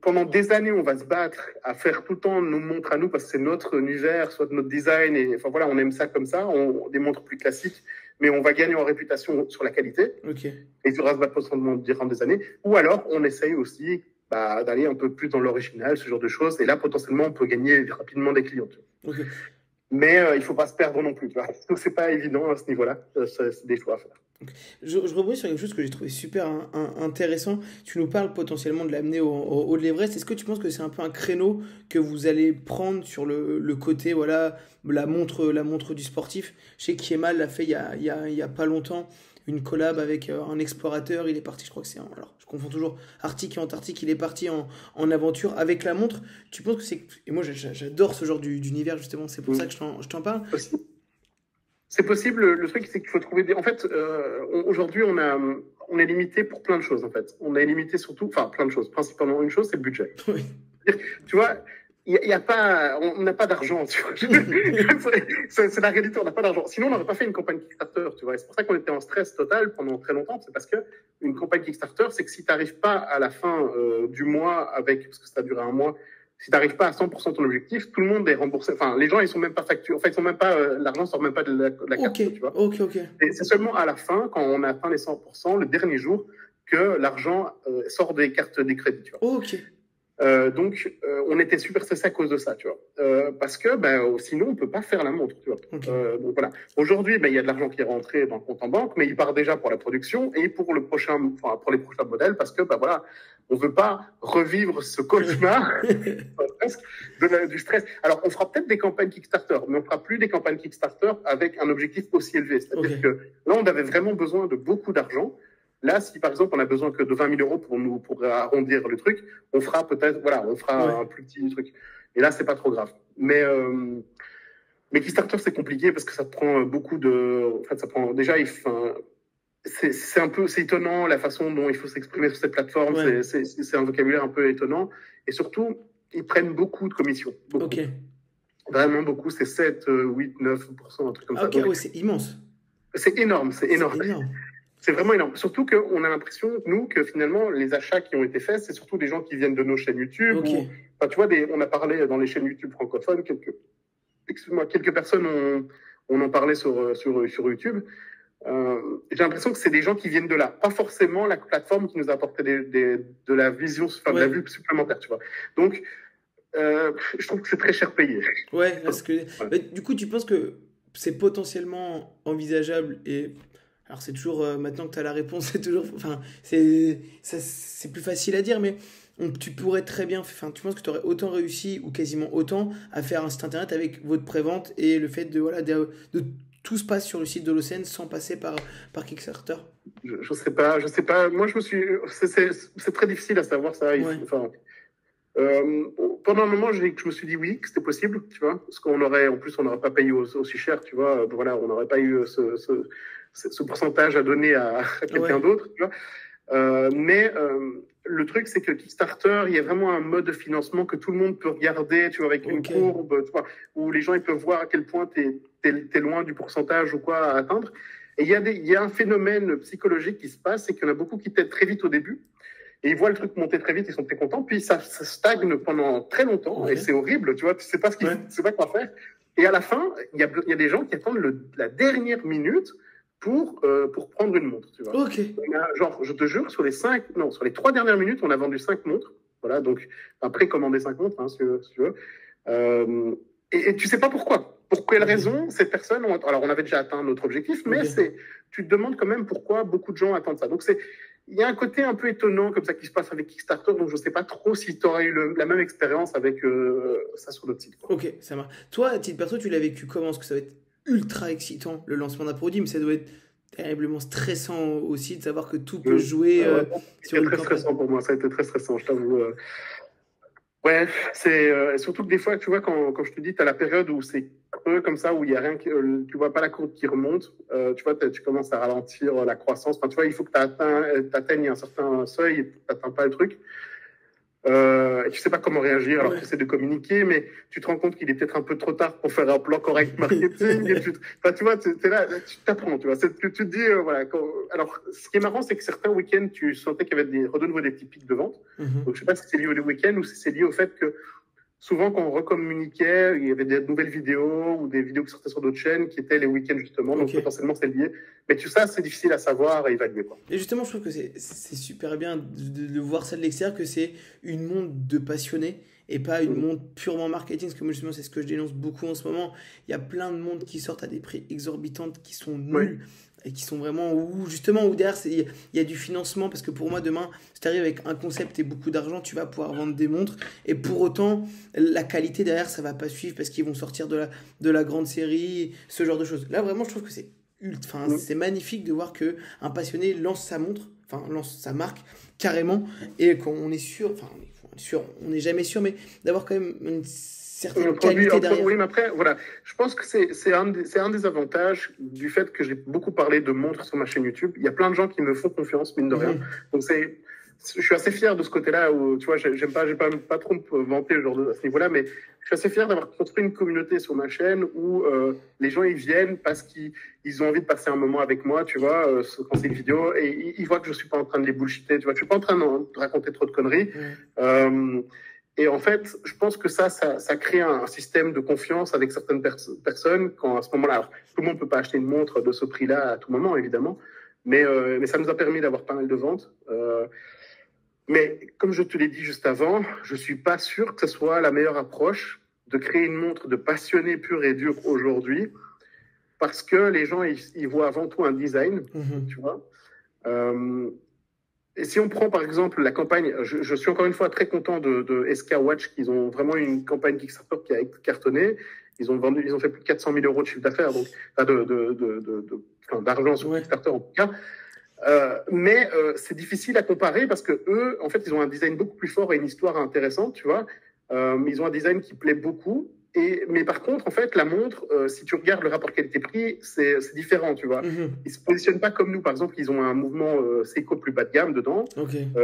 B: pendant des années, on va se battre à faire tout le temps nos montres à nous parce que c'est notre univers, soit notre design. Et, enfin, voilà, on aime ça comme ça. Des montres plus classiques, mais on va gagner en réputation sur la qualité.
A: Ok.
B: Et il faudra se battre potentiellement durant des années. Ou alors, on essaye aussi d'aller un peu plus dans l'original, ce genre de choses. Et là, potentiellement, on peut gagner rapidement des clients. Tu vois.
A: Ok.
B: Mais il ne faut pas se perdre non plus. Tu vois. Donc, c'est pas évident à ce niveau-là. C'est des choix à faire.
A: Je rebondis sur quelque chose que j'ai trouvé super intéressant. Tu nous parles potentiellement de l'amener au haut de l'Everest. Est-ce que tu penses que c'est un peu un créneau que vous allez prendre sur le côté, voilà, la montre du sportif? Je sais qu'Emal l'a fait il y a pas longtemps, une collab avec un explorateur. Il est parti, je crois que c'est alors, je confonds toujours Arctique et Antarctique. Il est parti en aventure avec la montre. Tu penses que c'est. Et moi, j'adore ce genre d'univers, justement. C'est pour ça que je t'en parle.
B: C'est possible. Le truc, c'est qu'il faut trouver des. En fait, aujourd'hui, on est limité pour plein de choses. En fait, on est limité surtout, enfin, plein de choses. Principalement, une chose, c'est le budget.
A: Oui.
B: Tu vois, il y a pas, on n'a pas d'argent, tu vois. C'est la réalité, on n'a pas d'argent. Sinon, on n'aurait pas fait une campagne Kickstarter, tu vois. Et c'est pour ça qu'on était en stress total pendant très longtemps. C'est parce que une campagne Kickstarter, c'est que si tu n'arrives pas à la fin du mois parce que ça a duré un mois, si tu n'arrives pas à 100% ton objectif, tout le monde est remboursé. Enfin, les gens, ils sont même pas facturés. En fait, ils sont même pas, l'argent sort même pas de la carte, tu vois.
A: Ok.
B: Et c'est seulement à la fin, quand on a atteint les 100%, le dernier jour, que l'argent sort des cartes des crédits, tu vois.
A: Ok.
B: Donc, on était super stressé à cause de ça, tu vois. Parce que sinon, on peut pas faire la montre, tu vois.
A: Okay.
B: Donc voilà. Aujourd'hui, il y a de l'argent qui est rentré dans le compte en banque, mais il part déjà pour la production et pour les prochains modèles, parce que voilà, on veut pas revivre ce cauchemar du stress. Alors, on fera peut-être des campagnes Kickstarter, mais on fera plus des campagnes Kickstarter avec un objectif aussi élevé. C'est-à-dire que là, on avait vraiment besoin de beaucoup d'argent. Là, si par exemple on a besoin que de 20 000 euros pour arrondir le truc, on fera peut-être, un plus petit truc. Et là, c'est pas trop grave. Mais Kickstarter, c'est compliqué parce que ça prend beaucoup de. En fait, ça prend déjà. C'est étonnant la façon dont il faut s'exprimer sur cette plateforme. Ouais. C'est un vocabulaire un peu étonnant. Et surtout, ils prennent beaucoup de commissions. Beaucoup.
A: Ok.
B: Vraiment beaucoup. C'est 7, 8, 9%, un truc comme ça.
A: Ok, c'est immense.
B: C'est énorme. C'est vraiment énorme. Surtout qu'on a l'impression, nous, que finalement, les achats qui ont été faits, c'est surtout des gens qui viennent de nos chaînes YouTube.
A: Okay.
B: Tu vois, on a parlé dans les chaînes YouTube francophones, quelques personnes on en parlait sur YouTube. J'ai l'impression que c'est des gens qui viennent de là. Pas forcément la plateforme qui nous a apporté de la vision, de la vue supplémentaire, tu vois. Donc, je trouve que c'est très cher payé.
A: Ouais, parce que... Mais, du coup, tu penses que c'est potentiellement envisageable et... Alors c'est toujours, maintenant que tu as la réponse, c'est toujours, enfin, c'est plus facile à dire, mais tu pourrais très bien, enfin, tu penses que tu aurais autant réussi, ou quasiment autant, à faire un site internet avec votre prévente et le fait de tout se passe sur le site de l'Holocene sans passer par Kickstarter?
B: Je sais pas. Moi, c'est très difficile à savoir ça. Pendant un moment, je me suis dit oui, que c'était possible, tu vois, parce qu'on n'aurait pas payé aussi cher, tu vois, voilà, on n'aurait pas eu ce pourcentage à donner à quelqu'un d'autre, tu vois. Mais le truc, c'est que Kickstarter, il y a vraiment un mode de financement que tout le monde peut regarder, tu vois, avec une courbe, tu vois, où les gens ils peuvent voir à quel point t'es loin du pourcentage ou quoi à atteindre. Et il y a un phénomène psychologique qui se passe, c'est qu'il y en a beaucoup qui t'aident très vite au début. Et ils voient le truc monter très vite, ils sont très contents. Puis ça stagne pendant très longtemps et c'est horrible, tu vois. Tu sais pas quoi faire. Et à la fin, il y a des gens qui attendent la dernière minute pour prendre une montre, tu vois. Genre, je te jure, sur les 3 dernières minutes, on a vendu 5 montres. Voilà, donc précommandé 5 montres, hein, si tu veux. Et tu sais pas pourquoi. Pour quelle raison ces personnes ont... Alors, on avait déjà atteint notre objectif, mais tu te demandes quand même pourquoi beaucoup de gens attendent ça. Donc, il y a un côté un peu étonnant comme ça qui se passe avec Kickstarter, donc je ne sais pas trop si tu aurais eu la même expérience avec ça sur notre site.
A: Ok, ça marche. Toi, à titre perso, tu l'as vécu comment? Parce que ça va être ultra excitant, le lancement d'un produit, mais ça doit être terriblement stressant aussi de savoir que tout peut jouer sur une campagne.
B: C'était très stressant pour moi, ça a été très stressant, je t'avoue. Ouais, c'est surtout que des fois, tu vois, quand je te dis, tu as la période où c'est creux comme ça, où il y a rien, tu vois pas la courbe qui remonte, tu vois, tu commences à ralentir la croissance. Enfin, tu vois, il faut que tu atteignes un certain seuil et tu n'atteins pas le truc. Et tu sais pas comment réagir, alors tu essaies de communiquer, mais tu te rends compte qu'il est peut-être un peu trop tard pour faire un plan correct marketing. Et tu vois, t'es là, tu t'apprends, tu vois. Tu te dis, voilà. Alors, ce qui est marrant, c'est que certains week-ends, tu sentais qu'il y avait de nouveau des petits pics de vente. Donc, je sais pas si c'est lié au week-end ou si c'est lié au fait que souvent, quand on recommuniquait, il y avait des nouvelles vidéos ou des vidéos qui sortaient sur d'autres chaînes qui étaient les week-ends, justement. Donc, potentiellement, c'est lié. Mais tout ça, c'est difficile à savoir, à évaluer, quoi.
A: Et justement, je trouve que c'est super bien de voir ça de l'extérieur, que c'est une montre de passionnés et pas une montre purement marketing. Parce que moi, justement, c'est ce que je dénonce beaucoup en ce moment. Il y a plein de montres qui sortent à des prix exorbitants, qui sont nuls. Et qui sont vraiment où derrière il y a du financement, parce que pour moi demain si tu arrives avec un concept et beaucoup d'argent, tu vas pouvoir vendre des montres et pour autant la qualité derrière ça va pas suivre parce qu'ils vont sortir de la grande série, ce genre de choses. Là vraiment je trouve que c'est magnifique de voir que un passionné lance sa montre, lance sa marque carrément, et qu'on est sûr, on n'est jamais sûr, mais d'avoir quand même une certaine qualité derrière.
B: Oui, mais après, voilà, je pense que c'est un des avantages du fait que j'ai beaucoup parlé de montres sur ma chaîne YouTube. Il y a plein de gens qui me font confiance, mine de rien. Donc, je suis assez fier de ce côté-là où, tu vois, j'aime pas trop me vanter à ce niveau-là, mais je suis assez fier d'avoir construit une communauté sur ma chaîne où les gens, ils viennent parce qu'ils ont envie de passer un moment avec moi, tu vois, quand c'est une vidéo, et ils voient que je suis pas en train de les bullshiter, tu vois, je suis pas en train de raconter trop de conneries. Et en fait, je pense que ça crée un système de confiance avec certaines personnes quand à ce moment-là, alors, tout le monde peut pas acheter une montre de ce prix-là à tout moment, évidemment, mais ça nous a permis d'avoir pas mal de ventes. Mais comme je te l'ai dit juste avant, je suis pas sûr que ce soit la meilleure approche de créer une montre de passionné pur et dur aujourd'hui, parce que les gens, ils voient avant tout un design, tu vois. Et si on prend par exemple la campagne, je suis encore une fois très content de SK Watch, qu'ils ont vraiment une campagne Kickstarter qui a cartonné. Ils ont fait plus de 400 000 euros de chiffre d'affaires, donc d'argent sur Kickstarter en tout cas. Mais c'est difficile à comparer parce que eux, en fait, ils ont un design beaucoup plus fort et une histoire intéressante, tu vois. Ils ont un design qui plaît beaucoup. Mais par contre, en fait, la montre, si tu regardes le rapport qualité-prix, c'est différent, tu vois. Ils se positionnent pas comme nous. Par exemple, ils ont un mouvement Seiko plus bas de gamme dedans.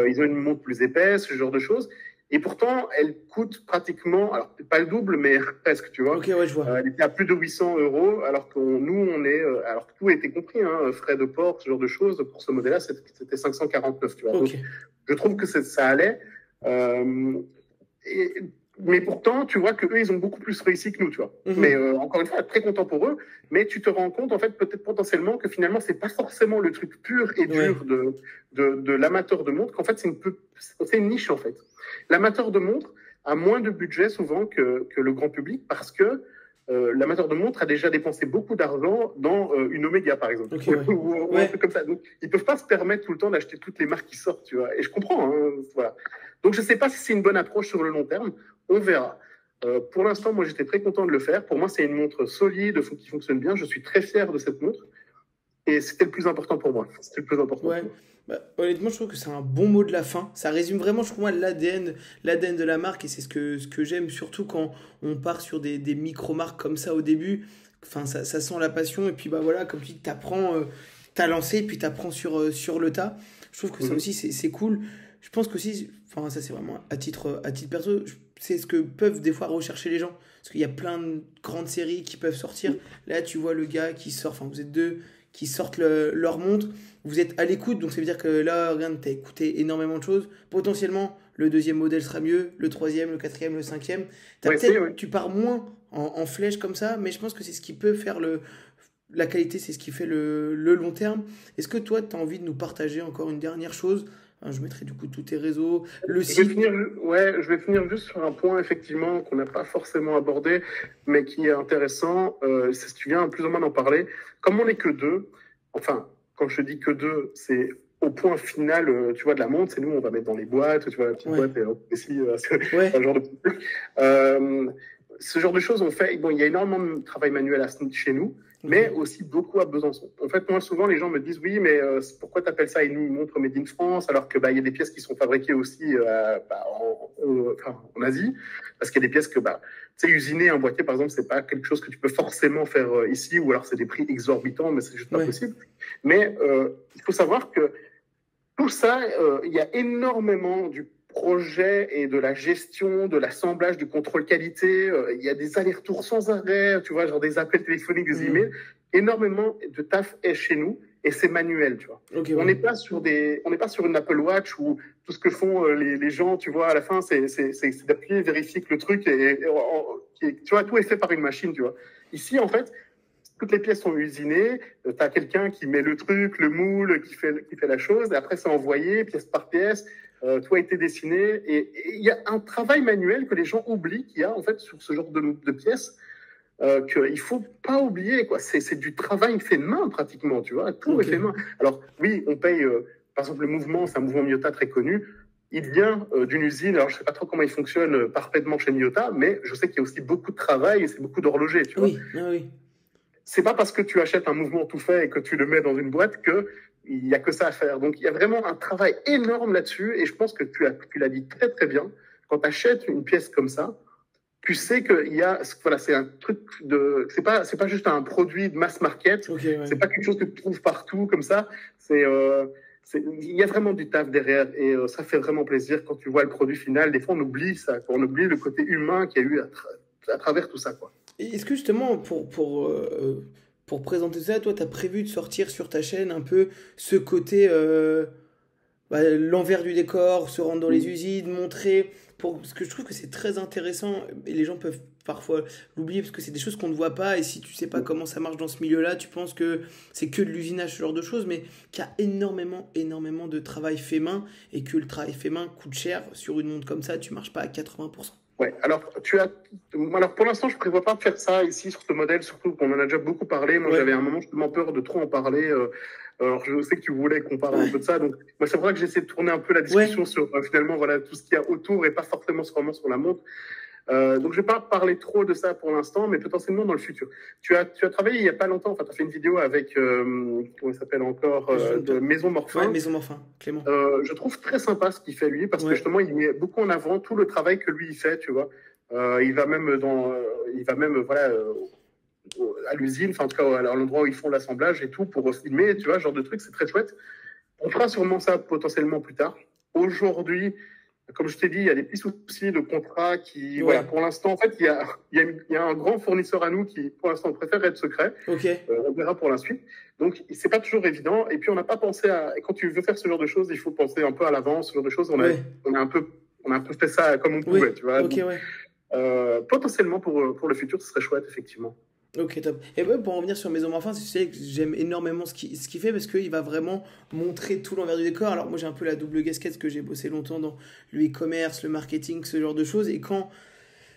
B: Ils ont une montre plus épaisse, ce genre de choses. Et pourtant, elle coûte pratiquement, alors pas le double, mais presque, tu vois.
A: Ouais, je vois.
B: Elle était à plus de 800 euros, alors que nous, alors que tout était compris, hein, frais de port, ce genre de choses. Pour ce modèle-là, c'était 549, tu vois. Donc, je trouve que ça allait. Mais pourtant, tu vois qu'eux, ils ont beaucoup plus réussi que nous, tu vois. Mais encore une fois, très content pour eux. Mais tu te rends compte, en fait, peut-être potentiellement que finalement, c'est pas forcément le truc pur et dur de l'amateur de montre, qu'en fait, c'est une niche, en fait. L'amateur de montre a moins de budget souvent que le grand public parce que l'amateur de montre a déjà dépensé beaucoup d'argent dans une Omega, par exemple. Ou un truc comme ça. Donc, ils peuvent pas se permettre tout le temps d'acheter toutes les marques qui sortent, tu vois. Et je comprends, hein, voilà. Donc, je sais pas si c'est une bonne approche sur le long terme. On verra. Pour l'instant, moi, j'étais très content de le faire. Pour moi, c'est une montre solide, qui fonctionne bien. Je suis très fier de cette montre. Et c'était le plus important pour moi. C'était le plus important.
A: Ouais. Bah, honnêtement, je trouve que c'est un bon mot de la fin. Ça résume vraiment, je trouve, moi, l'ADN de la marque. Et c'est ce que j'aime, surtout quand on part sur des micro-marques comme ça au début. Enfin, ça sent la passion. Et puis, bah voilà, comme tu dis, t'apprends, t'as lancé, et puis t'apprends sur le tas. Je trouve que ça aussi, c'est cool. Je pense qu'aussi, enfin, ça c'est vraiment à titre perso, c'est ce que peuvent des fois rechercher les gens. Parce qu'il y a plein de grandes séries qui peuvent sortir. Là, tu vois le gars qui sort, enfin, vous êtes deux qui sortent leur montre. Vous êtes à l'écoute, donc ça veut dire que là, regarde, t'as écouté énormément de choses. Potentiellement, le deuxième modèle sera mieux, le troisième, le quatrième, le cinquième. Tu pars moins en flèche comme ça, mais je pense que c'est ce qui peut faire la qualité, c'est ce qui fait le long terme. Est-ce que toi, tu as envie de nous partager encore une dernière chose? Je mettrai du coup tous tes réseaux, le site.
B: Je vais finir juste sur un point, effectivement, qu'on n'a pas forcément abordé, mais qui est intéressant. C'est ce que tu viens plus ou moins d'en parler. Comme on n'est que deux, enfin, quand je dis que deux, c'est au point final, tu vois, de la montre, c'est nous, on va mettre dans les boîtes, tu vois, la petite boîte, et ici, ce genre de truc. Ce genre de choses, on fait. Bon, il y a énormément de travail manuel chez nous, mais aussi beaucoup à Besançon. En fait, moi, souvent, les gens me disent oui, mais pourquoi tu appelles ça une montre made in France alors que il y a des pièces qui sont fabriquées aussi en Asie, parce qu'il y a des pièces que tu sais, usiner un boîtier, par exemple, c'est pas quelque chose que tu peux forcément faire ici, ou alors c'est des prix exorbitants, mais c'est juste pas possible. Mais il faut savoir que tout ça, il y a énormément du projet et de la gestion, de l'assemblage, du contrôle qualité. Il y a des allers-retours sans arrêt, tu vois, genre des appels téléphoniques, des emails. Énormément de taf est chez nous et c'est manuel, tu vois. On n'est pas sur une Apple Watch où tout ce que font les gens, tu vois, à la fin, c'est d'appuyer, vérifier que le truc tu vois, tout est fait par une machine, tu vois. Ici, en fait, toutes les pièces sont usinées, tu as quelqu'un qui met le truc, le moule, qui fait la chose, et après c'est envoyé pièce par pièce, tout a été dessiné, et il y a un travail manuel que les gens oublient qu'il y a en fait sur ce genre de pièces, qu'il faut pas oublier, quoi. C'est du travail fait de main pratiquement, tu vois, tout est fait de main. Alors oui, on paye, par exemple le mouvement, c'est un mouvement Miyota très connu, il vient d'une usine, alors je sais pas trop comment il fonctionne parfaitement chez Miyota, mais je sais qu'il y a aussi beaucoup de travail et c'est beaucoup d'horloger, tu vois.
A: Oui.
B: C'est pas parce que tu achètes un mouvement tout fait et que tu le mets dans une boîte qu'il y a que ça à faire. Donc, il y a vraiment un travail énorme là-dessus. Et je pense que tu l'as dit très, très bien. Quand tu achètes une pièce comme ça, tu sais qu'il y a, voilà, c'est un truc c'est pas juste un produit de mass market. C'est pas quelque chose que tu trouves partout comme ça. il y a vraiment du taf derrière et ça fait vraiment plaisir quand tu vois le produit final. Des fois, on oublie ça, quoi. On oublie le côté humain qu'il y a eu à travers tout ça, quoi.
A: Et est-ce que justement, pour présenter ça, toi, tu as prévu de sortir sur ta chaîne un peu ce côté, bah, l'envers du décor, se rendre dans les usines, montrer, parce que je trouve que c'est très intéressant et les gens peuvent parfois l'oublier parce que c'est des choses qu'on ne voit pas et si tu sais pas comment ça marche dans ce milieu-là, tu penses que c'est que de l'usinage, ce genre de choses, mais qu'il y a énormément, énormément de travail fait main et que le travail fait main coûte cher. Sur une montre comme ça, tu marches pas à 80%.
B: Ouais, alors pour l'instant, je prévois pas de faire ça ici sur ce modèle, surtout qu'on en a déjà beaucoup parlé. Moi,
A: Ouais,
B: j'avais un moment justement peur de trop en parler. Alors, je sais que tu voulais qu'on parle un peu de ça. Donc, moi, c'est vrai que j'essaie de tourner un peu la
A: ouais,
B: discussion sur finalement, voilà, tout ce qu'il y a autour et pas forcément vraiment sur la montre. Donc, je vais pas parler trop de ça pour l'instant, mais potentiellement dans le futur. Tu as travaillé il y a pas longtemps, enfin, tu as fait une vidéo avec, comment il s'appelle encore, de Maison
A: ouais,
B: Morphin.
A: Maison Morphin, Clément.
B: Je trouve très sympa ce qu'il fait lui, parce que
A: Ouais,
B: justement, il met beaucoup en avant tout le travail que lui il fait, tu vois. Il va même voilà, à l'usine, enfin en tout cas à l'endroit où ils font l'assemblage et tout pour filmer, tu vois, ce genre de truc, c'est très chouette. On fera sûrement ça potentiellement plus tard. Aujourd'hui, comme je t'ai dit, il y a des petits soucis de contrat qui, voilà,
A: ouais,
B: pour l'instant, en fait, il y a un grand fournisseur à nous qui, pour l'instant, préfère être secret.
A: ok.
B: On verra pour la suite. Donc, c'est pas toujours évident. Et puis, on n'a pas pensé à, quand tu veux faire ce genre de choses, il faut penser un peu à l'avance, ce genre de choses.
A: Ouais,
B: On a un peu fait ça comme on
A: oui,
B: pouvait, tu vois.
A: ok,
B: Donc,
A: ouais.
B: potentiellement pour le futur, ce serait chouette, effectivement.
A: Ok, top. Et ouais, pour en revenir sur Maison Morphin, c'est que j'aime énormément ce qu'il fait parce qu'il va vraiment montrer tout l'envers du décor. Alors moi j'ai un peu la double casquette parce que j'ai bossé longtemps dans le e-commerce, le marketing, ce genre de choses. Et quand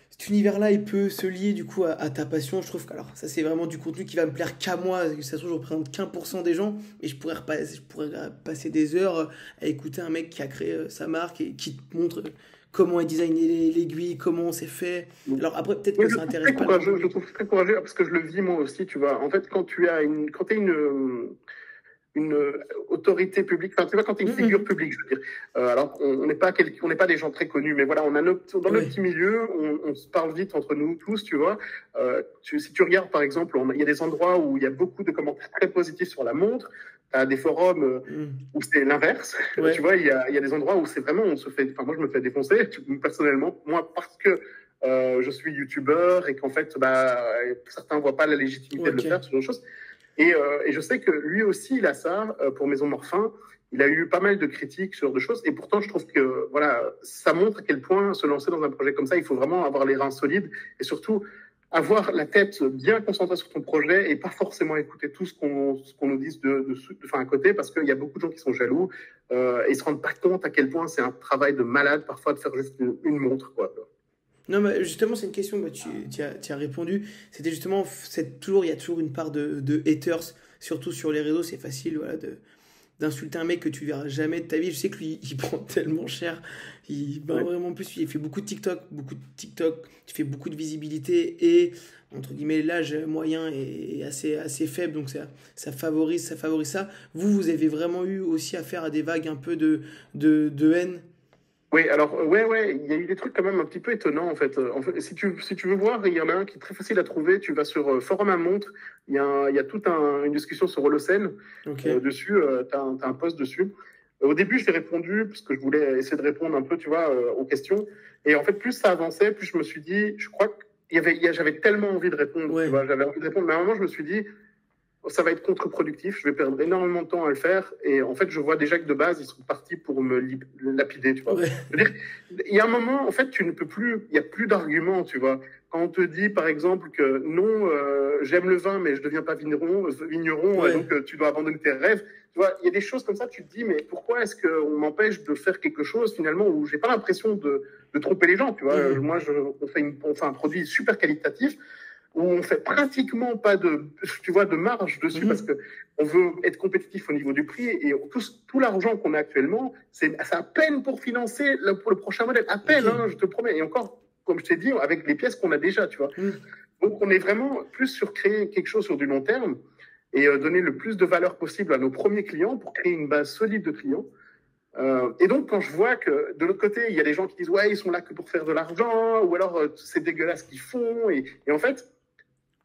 A: cet univers-là, il peut se lier du coup à ta passion, je trouve que alors ça c'est vraiment du contenu qui va me plaire qu'à moi. Ça se trouve, je représente qu'1% des gens et je pourrais passer des heures à écouter un mec qui a créé sa marque et qui te montre comment est designé l'aiguille, comment c'est fait. Alors après, peut-être
B: Oui,
A: que ça intéresse pas le grand
B: je
A: public.
B: trouve très courageux parce que je le vis moi aussi, tu vois. En fait, quand tu es une autorité publique, enfin, tu vois, quand tu es une figure
A: Mhm.
B: publique, je veux dire. Alors, on n'est pas des gens très connus, mais voilà, dans notre
A: Ouais.
B: petit milieu, on se parle vite entre nous tous, tu vois. Si tu regardes, par exemple, il y a des endroits où il y a beaucoup de commentaires très positifs sur la montre. Tu as des forums
A: Mm.
B: où c'est l'inverse. Tu
A: Ouais,
B: vois, il y a des endroits où c'est vraiment, enfin, moi, je me fais défoncer, personnellement, moi, parce que je suis youtubeur et qu'en fait, bah, certains voient pas la légitimité de le
A: ok.
B: faire, ce genre de choses. Et je sais que lui aussi, il a ça pour Maison Morphin. Il a eu pas mal de critiques sur de choses. Et pourtant, je trouve que voilà, ça montre à quel point se lancer dans un projet comme ça, il faut vraiment avoir les reins solides et surtout avoir la tête bien concentrée sur ton projet et pas forcément écouter tout ce qu'on nous dit à côté parce qu'il y a beaucoup de gens qui sont jaloux et ils se rendent pas compte à quel point c'est un travail de malade parfois de faire juste une montre, quoi.
A: Non, mais justement, c'est une question, bah, tu as répondu. C'était justement, il y a toujours une part de haters, surtout sur les réseaux, c'est facile, voilà, d'insulter un mec que tu verras jamais de ta vie. Je sais que lui, il prend tellement cher. Bah,
B: Ouais.
A: vraiment, en plus, il fait beaucoup de TikTok, tu fais beaucoup de visibilité et, entre guillemets, l'âge moyen est assez faible, donc ça favorise ça. Vous avez vraiment eu aussi affaire à des vagues un peu de haine.
B: Oui, alors, il y a eu des trucs quand même un petit peu étonnants, en fait. Si tu veux voir, il y en a un qui est très facile à trouver. Tu vas sur Forum à montre, il y a une discussion sur Holocene
A: Ok,
B: dessus, t'as un post dessus. Au début, j'ai répondu, parce que je voulais essayer de répondre un peu, tu vois, aux questions. Et en fait, plus ça avançait, plus je me suis dit, je crois que j'avais tellement envie de répondre, tu
A: ouais,
B: vois, j'avais envie de répondre. Mais à un moment, je me suis dit, ça va être contre-productif, je vais perdre énormément de temps à le faire. Et en fait, je vois déjà que de base, ils sont partis pour me lapider, tu vois.
A: ouais,
B: Je veux dire, il y a un moment, en fait, tu ne peux plus, il n'y a plus d'arguments, tu vois. Quand on te dit, par exemple, que non, j'aime le vin, mais je ne deviens pas vigneron,
A: ouais.
B: donc tu dois abandonner tes rêves. Tu vois, il y a des choses comme ça, tu te dis, mais pourquoi est-ce qu'on m'empêche de faire quelque chose, finalement, où j'ai pas l'impression de tromper les gens, tu vois.
A: Mhm.
B: Moi, on fait un produit super qualitatif, où on fait pratiquement pas tu vois, de marge dessus parce
A: Mhm.
B: que on veut être compétitif au niveau du prix et tout l'argent qu'on a actuellement, c'est à peine pour financer pour le prochain modèle. À
A: Ok.
B: peine, hein, je te promets. Et encore, comme je t'ai dit, avec les pièces qu'on a déjà, tu vois.
A: Mhm.
B: Donc, on est vraiment plus sur créer quelque chose sur du long terme et donner le plus de valeur possible à nos premiers clients pour créer une base solide de clients. Et donc, quand je vois que de l'autre côté, il y a des gens qui disent ouais, ils sont là que pour faire de l'argent, ou alors c'est dégueulasse ce qu'ils font, et en fait,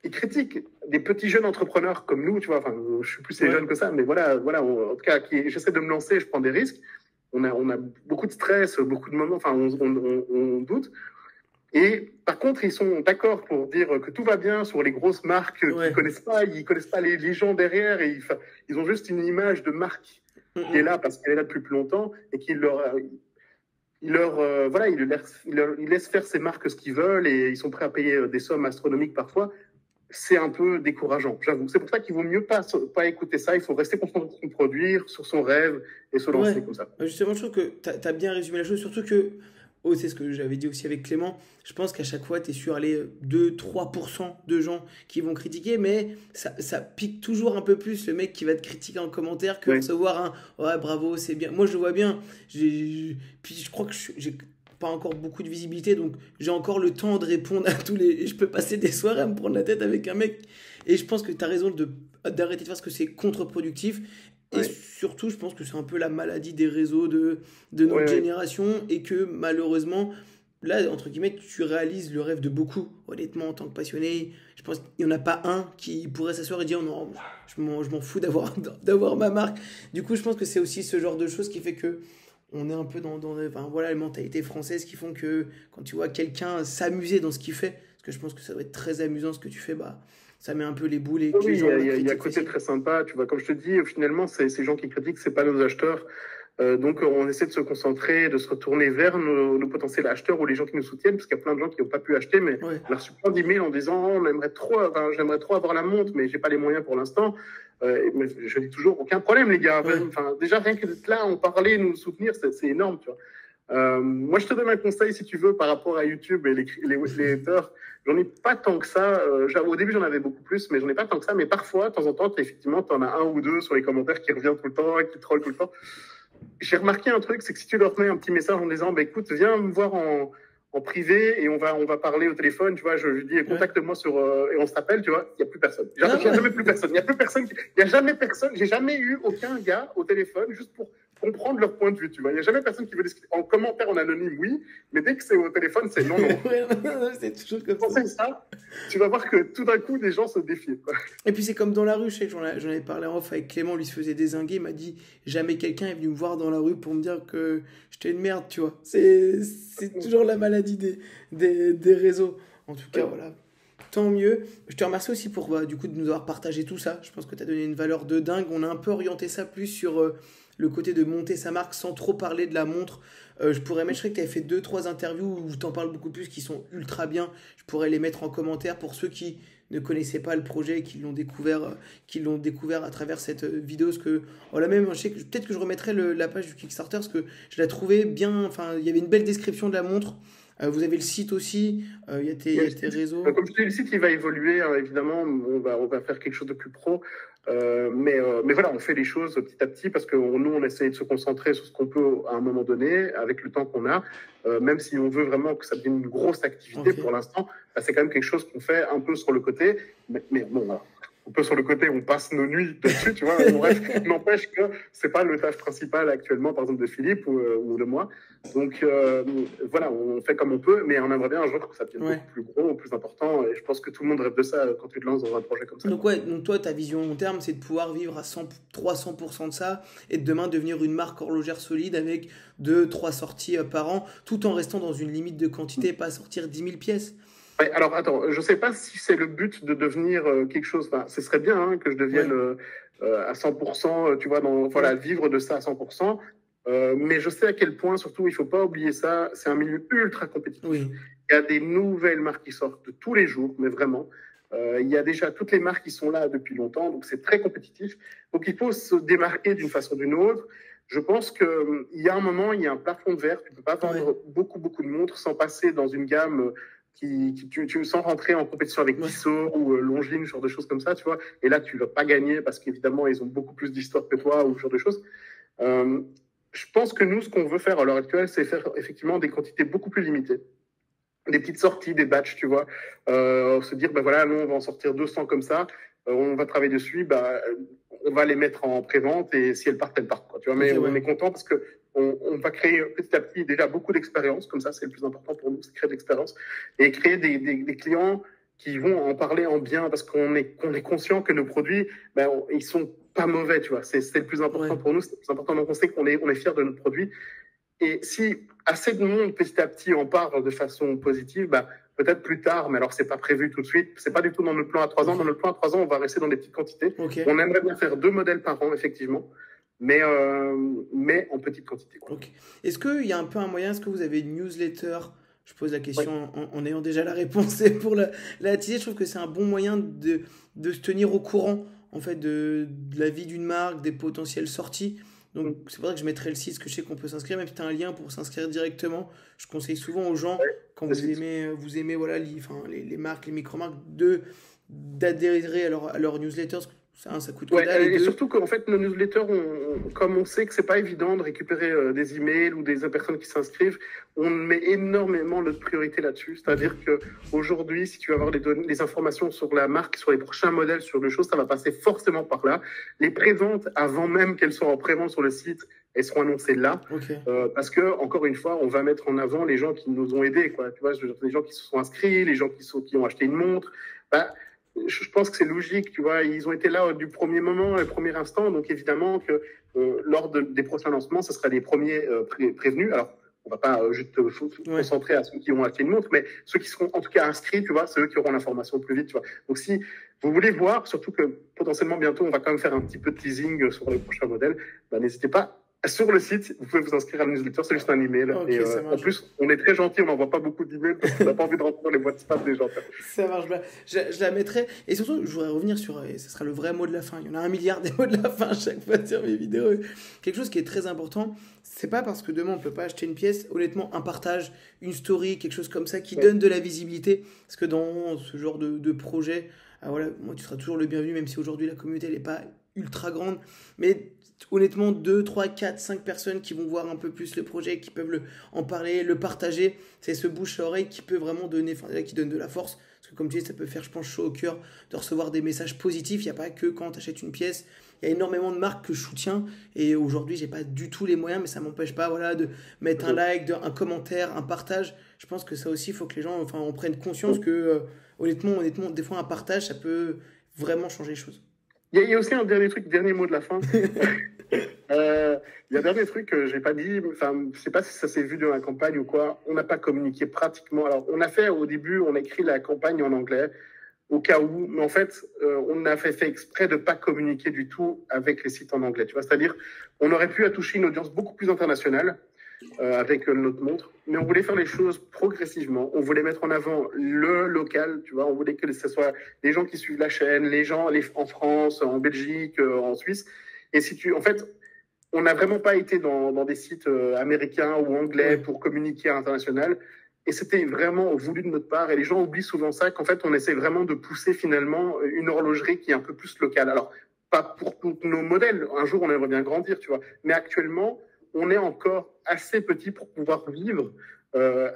B: ils critiquent des petits jeunes entrepreneurs comme nous, tu vois. Enfin, je suis plus jeunes que ça, mais voilà, en tout cas, j'essaie de me lancer, je prends des risques. On a beaucoup de stress, beaucoup de moments, enfin, on doute. Et par contre, ils sont d'accord pour dire que tout va bien sur les grosses marques qu'ils connaissent pas les gens derrière, et ils ont juste une image de marque qui est là parce qu'elle est là depuis plus longtemps, et ils laissent faire ces marques ce qu'ils veulent, et ils sont prêts à payer des sommes astronomiques parfois. C'est un peu décourageant, j'avoue. C'est pour ça qu'il vaut mieux pas écouter ça. Il faut rester concentré sur son produire, sur son rêve, et se lancer comme ça.
A: Justement, je trouve que tu as bien résumé la chose, surtout que, c'est ce que j'avais dit aussi avec Clément, je pense qu'à chaque fois, tu es sur les 2-3% de gens qui vont critiquer, mais ça pique toujours un peu plus le mec qui va te critiquer en commentaire que recevoir un « ouais, bravo, c'est bien ». Moi, je le vois bien. Puis je crois que j'ai pas encore beaucoup de visibilité, donc j'ai encore le temps de répondre à tous les... Je peux passer des soirées à me prendre la tête avec un mec. Et je pense que tu as raison d'arrêter de faire ce que c'est contre-productif. Et surtout, je pense que c'est un peu la maladie des réseaux de notre génération, et que malheureusement, là, entre guillemets, tu réalises le rêve de beaucoup. Honnêtement, en tant que passionné, je pense qu'il n'y en a pas un qui pourrait s'asseoir et dire non, je m'en fous d'avoir ma marque. Du coup, je pense que c'est aussi ce genre de choses qui fait que on est un peu dans les mentalités françaises qui font que quand tu vois quelqu'un s'amuser dans ce qu'il fait, parce que je pense que ça doit être très amusant ce que tu fais, ça met un peu les boules. Et
B: oui, il y a un côté très sympa, tu vois. Comme je te dis, finalement, ces gens qui critiquent, c'est pas nos acheteurs. Donc, on essaie de se concentrer, de se retourner vers nos potentiels acheteurs ou les gens qui nous soutiennent, parce qu'il y a plein de gens qui n'ont pas pu acheter, mais on a reçu plein d'emails en disant j'aimerais trop avoir la montre, mais j'ai pas les moyens pour l'instant. Mais je dis toujours aucun problème, les gars. Enfin, déjà, rien que d'être là, en parler, nous soutenir, c'est énorme, tu vois. Moi, je te donne un conseil, si tu veux, par rapport à YouTube et les haters. J'en ai pas tant que ça. Au début, j'en avais beaucoup plus, mais j'en ai pas tant que ça. Mais parfois, de temps en temps, effectivement, tu en as un ou deux sur les commentaires qui revient tout le temps et qui troll tout le temps. J'ai remarqué un truc, c'est que si tu leur mets un petit message en disant écoute, viens me voir en privé et on va parler au téléphone, tu vois, je lui dis contacte-moi et on s'appelle, tu vois, il n'y a plus personne. Il n'y a jamais plus personne. Il n'y a plus personne. Il n'y a jamais personne. J'ai jamais eu aucun gars au téléphone juste pour comprendre leur point de vue, tu vois. Il n'y a jamais personne qui veut discuter. En commentaire, en anonyme, oui, mais dès que c'est au téléphone, c'est non.
A: C'est toujours comme
B: ça. Tu vas voir que tout d'un coup, des gens se défient, quoi.
A: Et puis c'est comme dans la rue, je sais que j'en avais parlé en off avec Clément, lui se faisait dézinguer, il m'a dit jamais quelqu'un est venu me voir dans la rue pour me dire que j'étais une merde, tu vois. C'est toujours la maladie des réseaux. En tout cas, voilà. Tant mieux. Je te remercie aussi pour du coup de nous avoir partagé tout ça. Je pense que tu as donné une valeur de dingue. On a un peu orienté ça plus sur le côté de monter sa marque sans trop parler de la montre. Je pourrais mettre, je sais que tu avais fait 2-3 interviews où tu en parles beaucoup plus, qui sont ultra bien. Je pourrais les mettre en commentaire pour ceux qui ne connaissaient pas le projet et qui l'ont découvert à travers cette vidéo. Parce que, voilà, même, je sais que peut-être que je remettrai la page du Kickstarter parce que je la trouvais bien. Enfin, il y avait une belle description de la montre. Vous avez le site aussi, il y a tes réseaux.
B: Comme je te dis, le site il va évoluer, hein, évidemment, on va faire quelque chose de plus pro. Mais voilà, on fait les choses petit à petit parce que nous, on essaie de se concentrer sur ce qu'on peut à un moment donné, avec le temps qu'on a. Même si on veut vraiment que ça devienne une grosse activité pour l'instant, c'est quand même quelque chose qu'on fait un peu sur le côté. Mais bon, voilà. Un peu sur le côté, on passe nos nuits dessus, tu vois. Bref, n'empêche que c'est pas le tâche principal actuellement, par exemple, de Philippe ou de moi. Donc, voilà, on fait comme on peut, mais on aimerait bien un jour que ça devienne beaucoup plus gros, plus important. Et je pense que tout le monde rêve de ça quand tu te lances dans un projet comme ça.
A: Donc, donc toi, ta vision long terme, c'est de pouvoir vivre à 300% de ça et de demain devenir une marque horlogère solide avec 2-3 sorties par an, tout en restant dans une limite de quantité, pas sortir 10 000 pièces.
B: Alors, attends, je ne sais pas si c'est le but de devenir quelque chose. Enfin, ce serait bien que je devienne à 100%, tu vois, vivre de ça à 100%. Mais je sais à quel point, surtout, il ne faut pas oublier ça, c'est un milieu ultra compétitif.
A: Oui.
B: Il y a des nouvelles marques qui sortent tous les jours, mais vraiment. Il y a déjà toutes les marques qui sont là depuis longtemps, donc c'est très compétitif. Donc, il faut se démarquer d'une façon ou d'une autre. Je pense qu'il y a un moment, il y a un plafond de verre. Tu ne peux pas vendre beaucoup de montres sans passer dans une gamme tu sans rentrer en compétition avec Tissot ou Longines, ce genre de choses comme ça, tu vois. Et là, tu ne vas pas gagner parce qu'évidemment, ils ont beaucoup plus d'histoire que toi ou ce genre de choses. Je pense que nous, ce qu'on veut faire à l'heure actuelle, c'est faire effectivement des quantités beaucoup plus limitées. Des petites sorties, des batchs, tu vois. Se dire, voilà, nous, on va en sortir 200 comme ça. On va travailler dessus, on va les mettre en pré-vente et si elles partent, elles partent, quoi, tu vois. Mais on est content parce que on va créer petit à petit déjà beaucoup d'expérience, comme ça c'est le plus important pour nous, c'est créer de l'expérience et créer des clients qui vont en parler en bien parce qu'on est conscient que nos produits, ben, ils sont pas mauvais, tu vois. C'est le plus important pour nous, c'est le plus important. Donc, on sait on est fiers de notre produit. Et si assez de monde, petit à petit, en parle de façon positive, bah, peut-être plus tard, mais alors c'est pas prévu tout de suite. C'est pas du tout dans notre plan à 3 ans. Dans notre plan à 3 ans, on va rester dans des petites quantités. On aimerait bien faire 2 modèles par an, effectivement, mais en petite quantité, quoi.
A: Est-ce qu'il y a un peu un moyen, est-ce que vous avez une newsletter? Je pose la question en ayant déjà la réponse et pour la teaser. Je trouve que c'est un bon moyen de se tenir au courant en fait, de la vie d'une marque, des potentielles sorties. Donc c'est pour ça que je mettrai le site, parce que je sais qu'on peut s'inscrire, même si tu as un lien pour s'inscrire directement. Je conseille souvent aux gens, quand vous aimez voilà, les marques, les micro-marques, d'adhérer à leur newsletter. Ça coûte que dalle.
B: Et surtout qu'en fait, nos newsletters, comme on sait que c'est pas évident de récupérer des emails ou des personnes qui s'inscrivent, on met énormément notre priorité là-dessus. C'est-à-dire que aujourd'hui, si tu veux avoir les informations sur la marque, sur les prochains modèles, sur les choses, ça va passer forcément par là. Les préventes, avant même qu'elles soient en prévente sur le site, elles seront annoncées là. Parce que, encore une fois, on va mettre en avant les gens qui nous ont aidés, quoi. Tu vois, les gens qui se sont inscrits, les gens qui ont acheté une montre. Bah, je pense que c'est logique, tu vois, ils ont été là du premier moment, le premier instant, donc évidemment que lors des prochains lancements, ce sera les premiers prévenus. Alors, on va pas juste concentrer à ceux qui ont acheté une montre, mais ceux qui seront en tout cas inscrits, tu vois, c'est eux qui auront l'information plus vite, tu vois. Donc si vous voulez voir, surtout que potentiellement bientôt, on va quand même faire un petit peu de teasing sur les prochains modèles, bah, n'hésitez pas. Sur le site, vous pouvez vous inscrire à la newsletter, c'est juste un email. En plus, on est très gentil, on n'envoie pas beaucoup d'emails parce qu'on n'a pas envie de rentrer dans les boîtes spam des gens.
A: Ça marche bien. Je la mettrai. Et surtout, je voudrais revenir sur, et ce sera le vrai mot de la fin. Il y en a 1 milliard des mots de la fin à chaque fois sur mes vidéos. Quelque chose qui est très important, c'est pas parce que demain on peut pas acheter une pièce, honnêtement, un partage, une story, quelque chose comme ça qui donne de la visibilité. Parce que dans ce genre de projet, voilà, moi, tu seras toujours le bienvenu, même si aujourd'hui la communauté n'est pas ultra grande. Mais honnêtement, 2, 3, 4, 5 personnes qui vont voir un peu plus le projet, qui peuvent en parler, le partager, c'est ce bouche à oreille qui peut vraiment donner, qui donne de la force. Parce que comme tu dis, ça peut faire, je pense, chaud au cœur de recevoir des messages positifs. Il n'y a pas que quand tu achètes une pièce. Il y a énormément de marques que je soutiens. Et aujourd'hui, j'ai pas du tout les moyens, mais ça m'empêche pas voilà, de mettre un like, un commentaire, un partage. Je pense que ça aussi, il faut que les gens en prennent conscience que, honnêtement, des fois, un partage, ça peut vraiment changer les choses.
B: Il y a aussi un dernier mot de la fin. Il y a un dernier truc que j'ai pas dit, enfin, je sais pas si ça s'est vu dans la campagne ou quoi. On n'a pas communiqué pratiquement. Alors, on a fait au début, on a écrit la campagne en anglais au cas où, mais en fait, on a fait exprès de pas communiquer du tout avec les sites en anglais. Tu vois, c'est-à-dire, on aurait pu toucher une audience beaucoup plus internationale avec notre montre, mais on voulait faire les choses progressivement. On voulait mettre en avant le local, tu vois. On voulait que ce soit les gens qui suivent la chaîne, les gens en France, en Belgique, en Suisse. Et en fait, on n'a vraiment pas été dans des sites américains ou anglais pour communiquer à l'international. Et c'était vraiment voulu de notre part. Et les gens oublient souvent ça, qu'en fait, on essaie vraiment de pousser finalement une horlogerie qui est un peu plus locale. Alors, pas pour tous nos modèles. Un jour, on aimerait bien grandir, tu vois. Mais actuellement, on est encore assez petit pour pouvoir vivre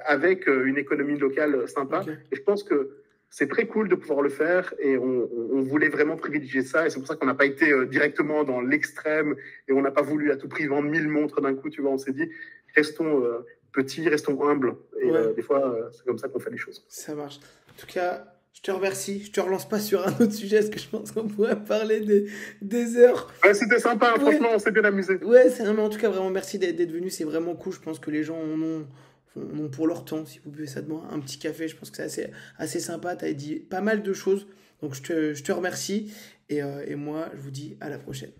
B: avec une économie locale sympa. Et je pense que c'est très cool de pouvoir le faire et on voulait vraiment privilégier ça et c'est pour ça qu'on n'a pas été directement dans l'extrême et on n'a pas voulu à tout prix vendre 1000 montres d'un coup, tu vois, on s'est dit restons petits, restons humbles et des fois c'est comme ça qu'on fait les choses.
A: Ça marche. En tout cas, je te remercie, je te relance pas sur un autre sujet parce que je pense qu'on pourrait parler des heures.
B: Ouais, c'était sympa, franchement, on s'est bien amusé.
A: Ouais, mais en tout cas, vraiment merci d'être venu, c'est vraiment cool, je pense que les gens en ont pour leur temps, si vous buvez ça demain, un petit café, je pense que c'est assez sympa, tu as dit pas mal de choses, donc je te remercie, et moi je vous dis à la prochaine.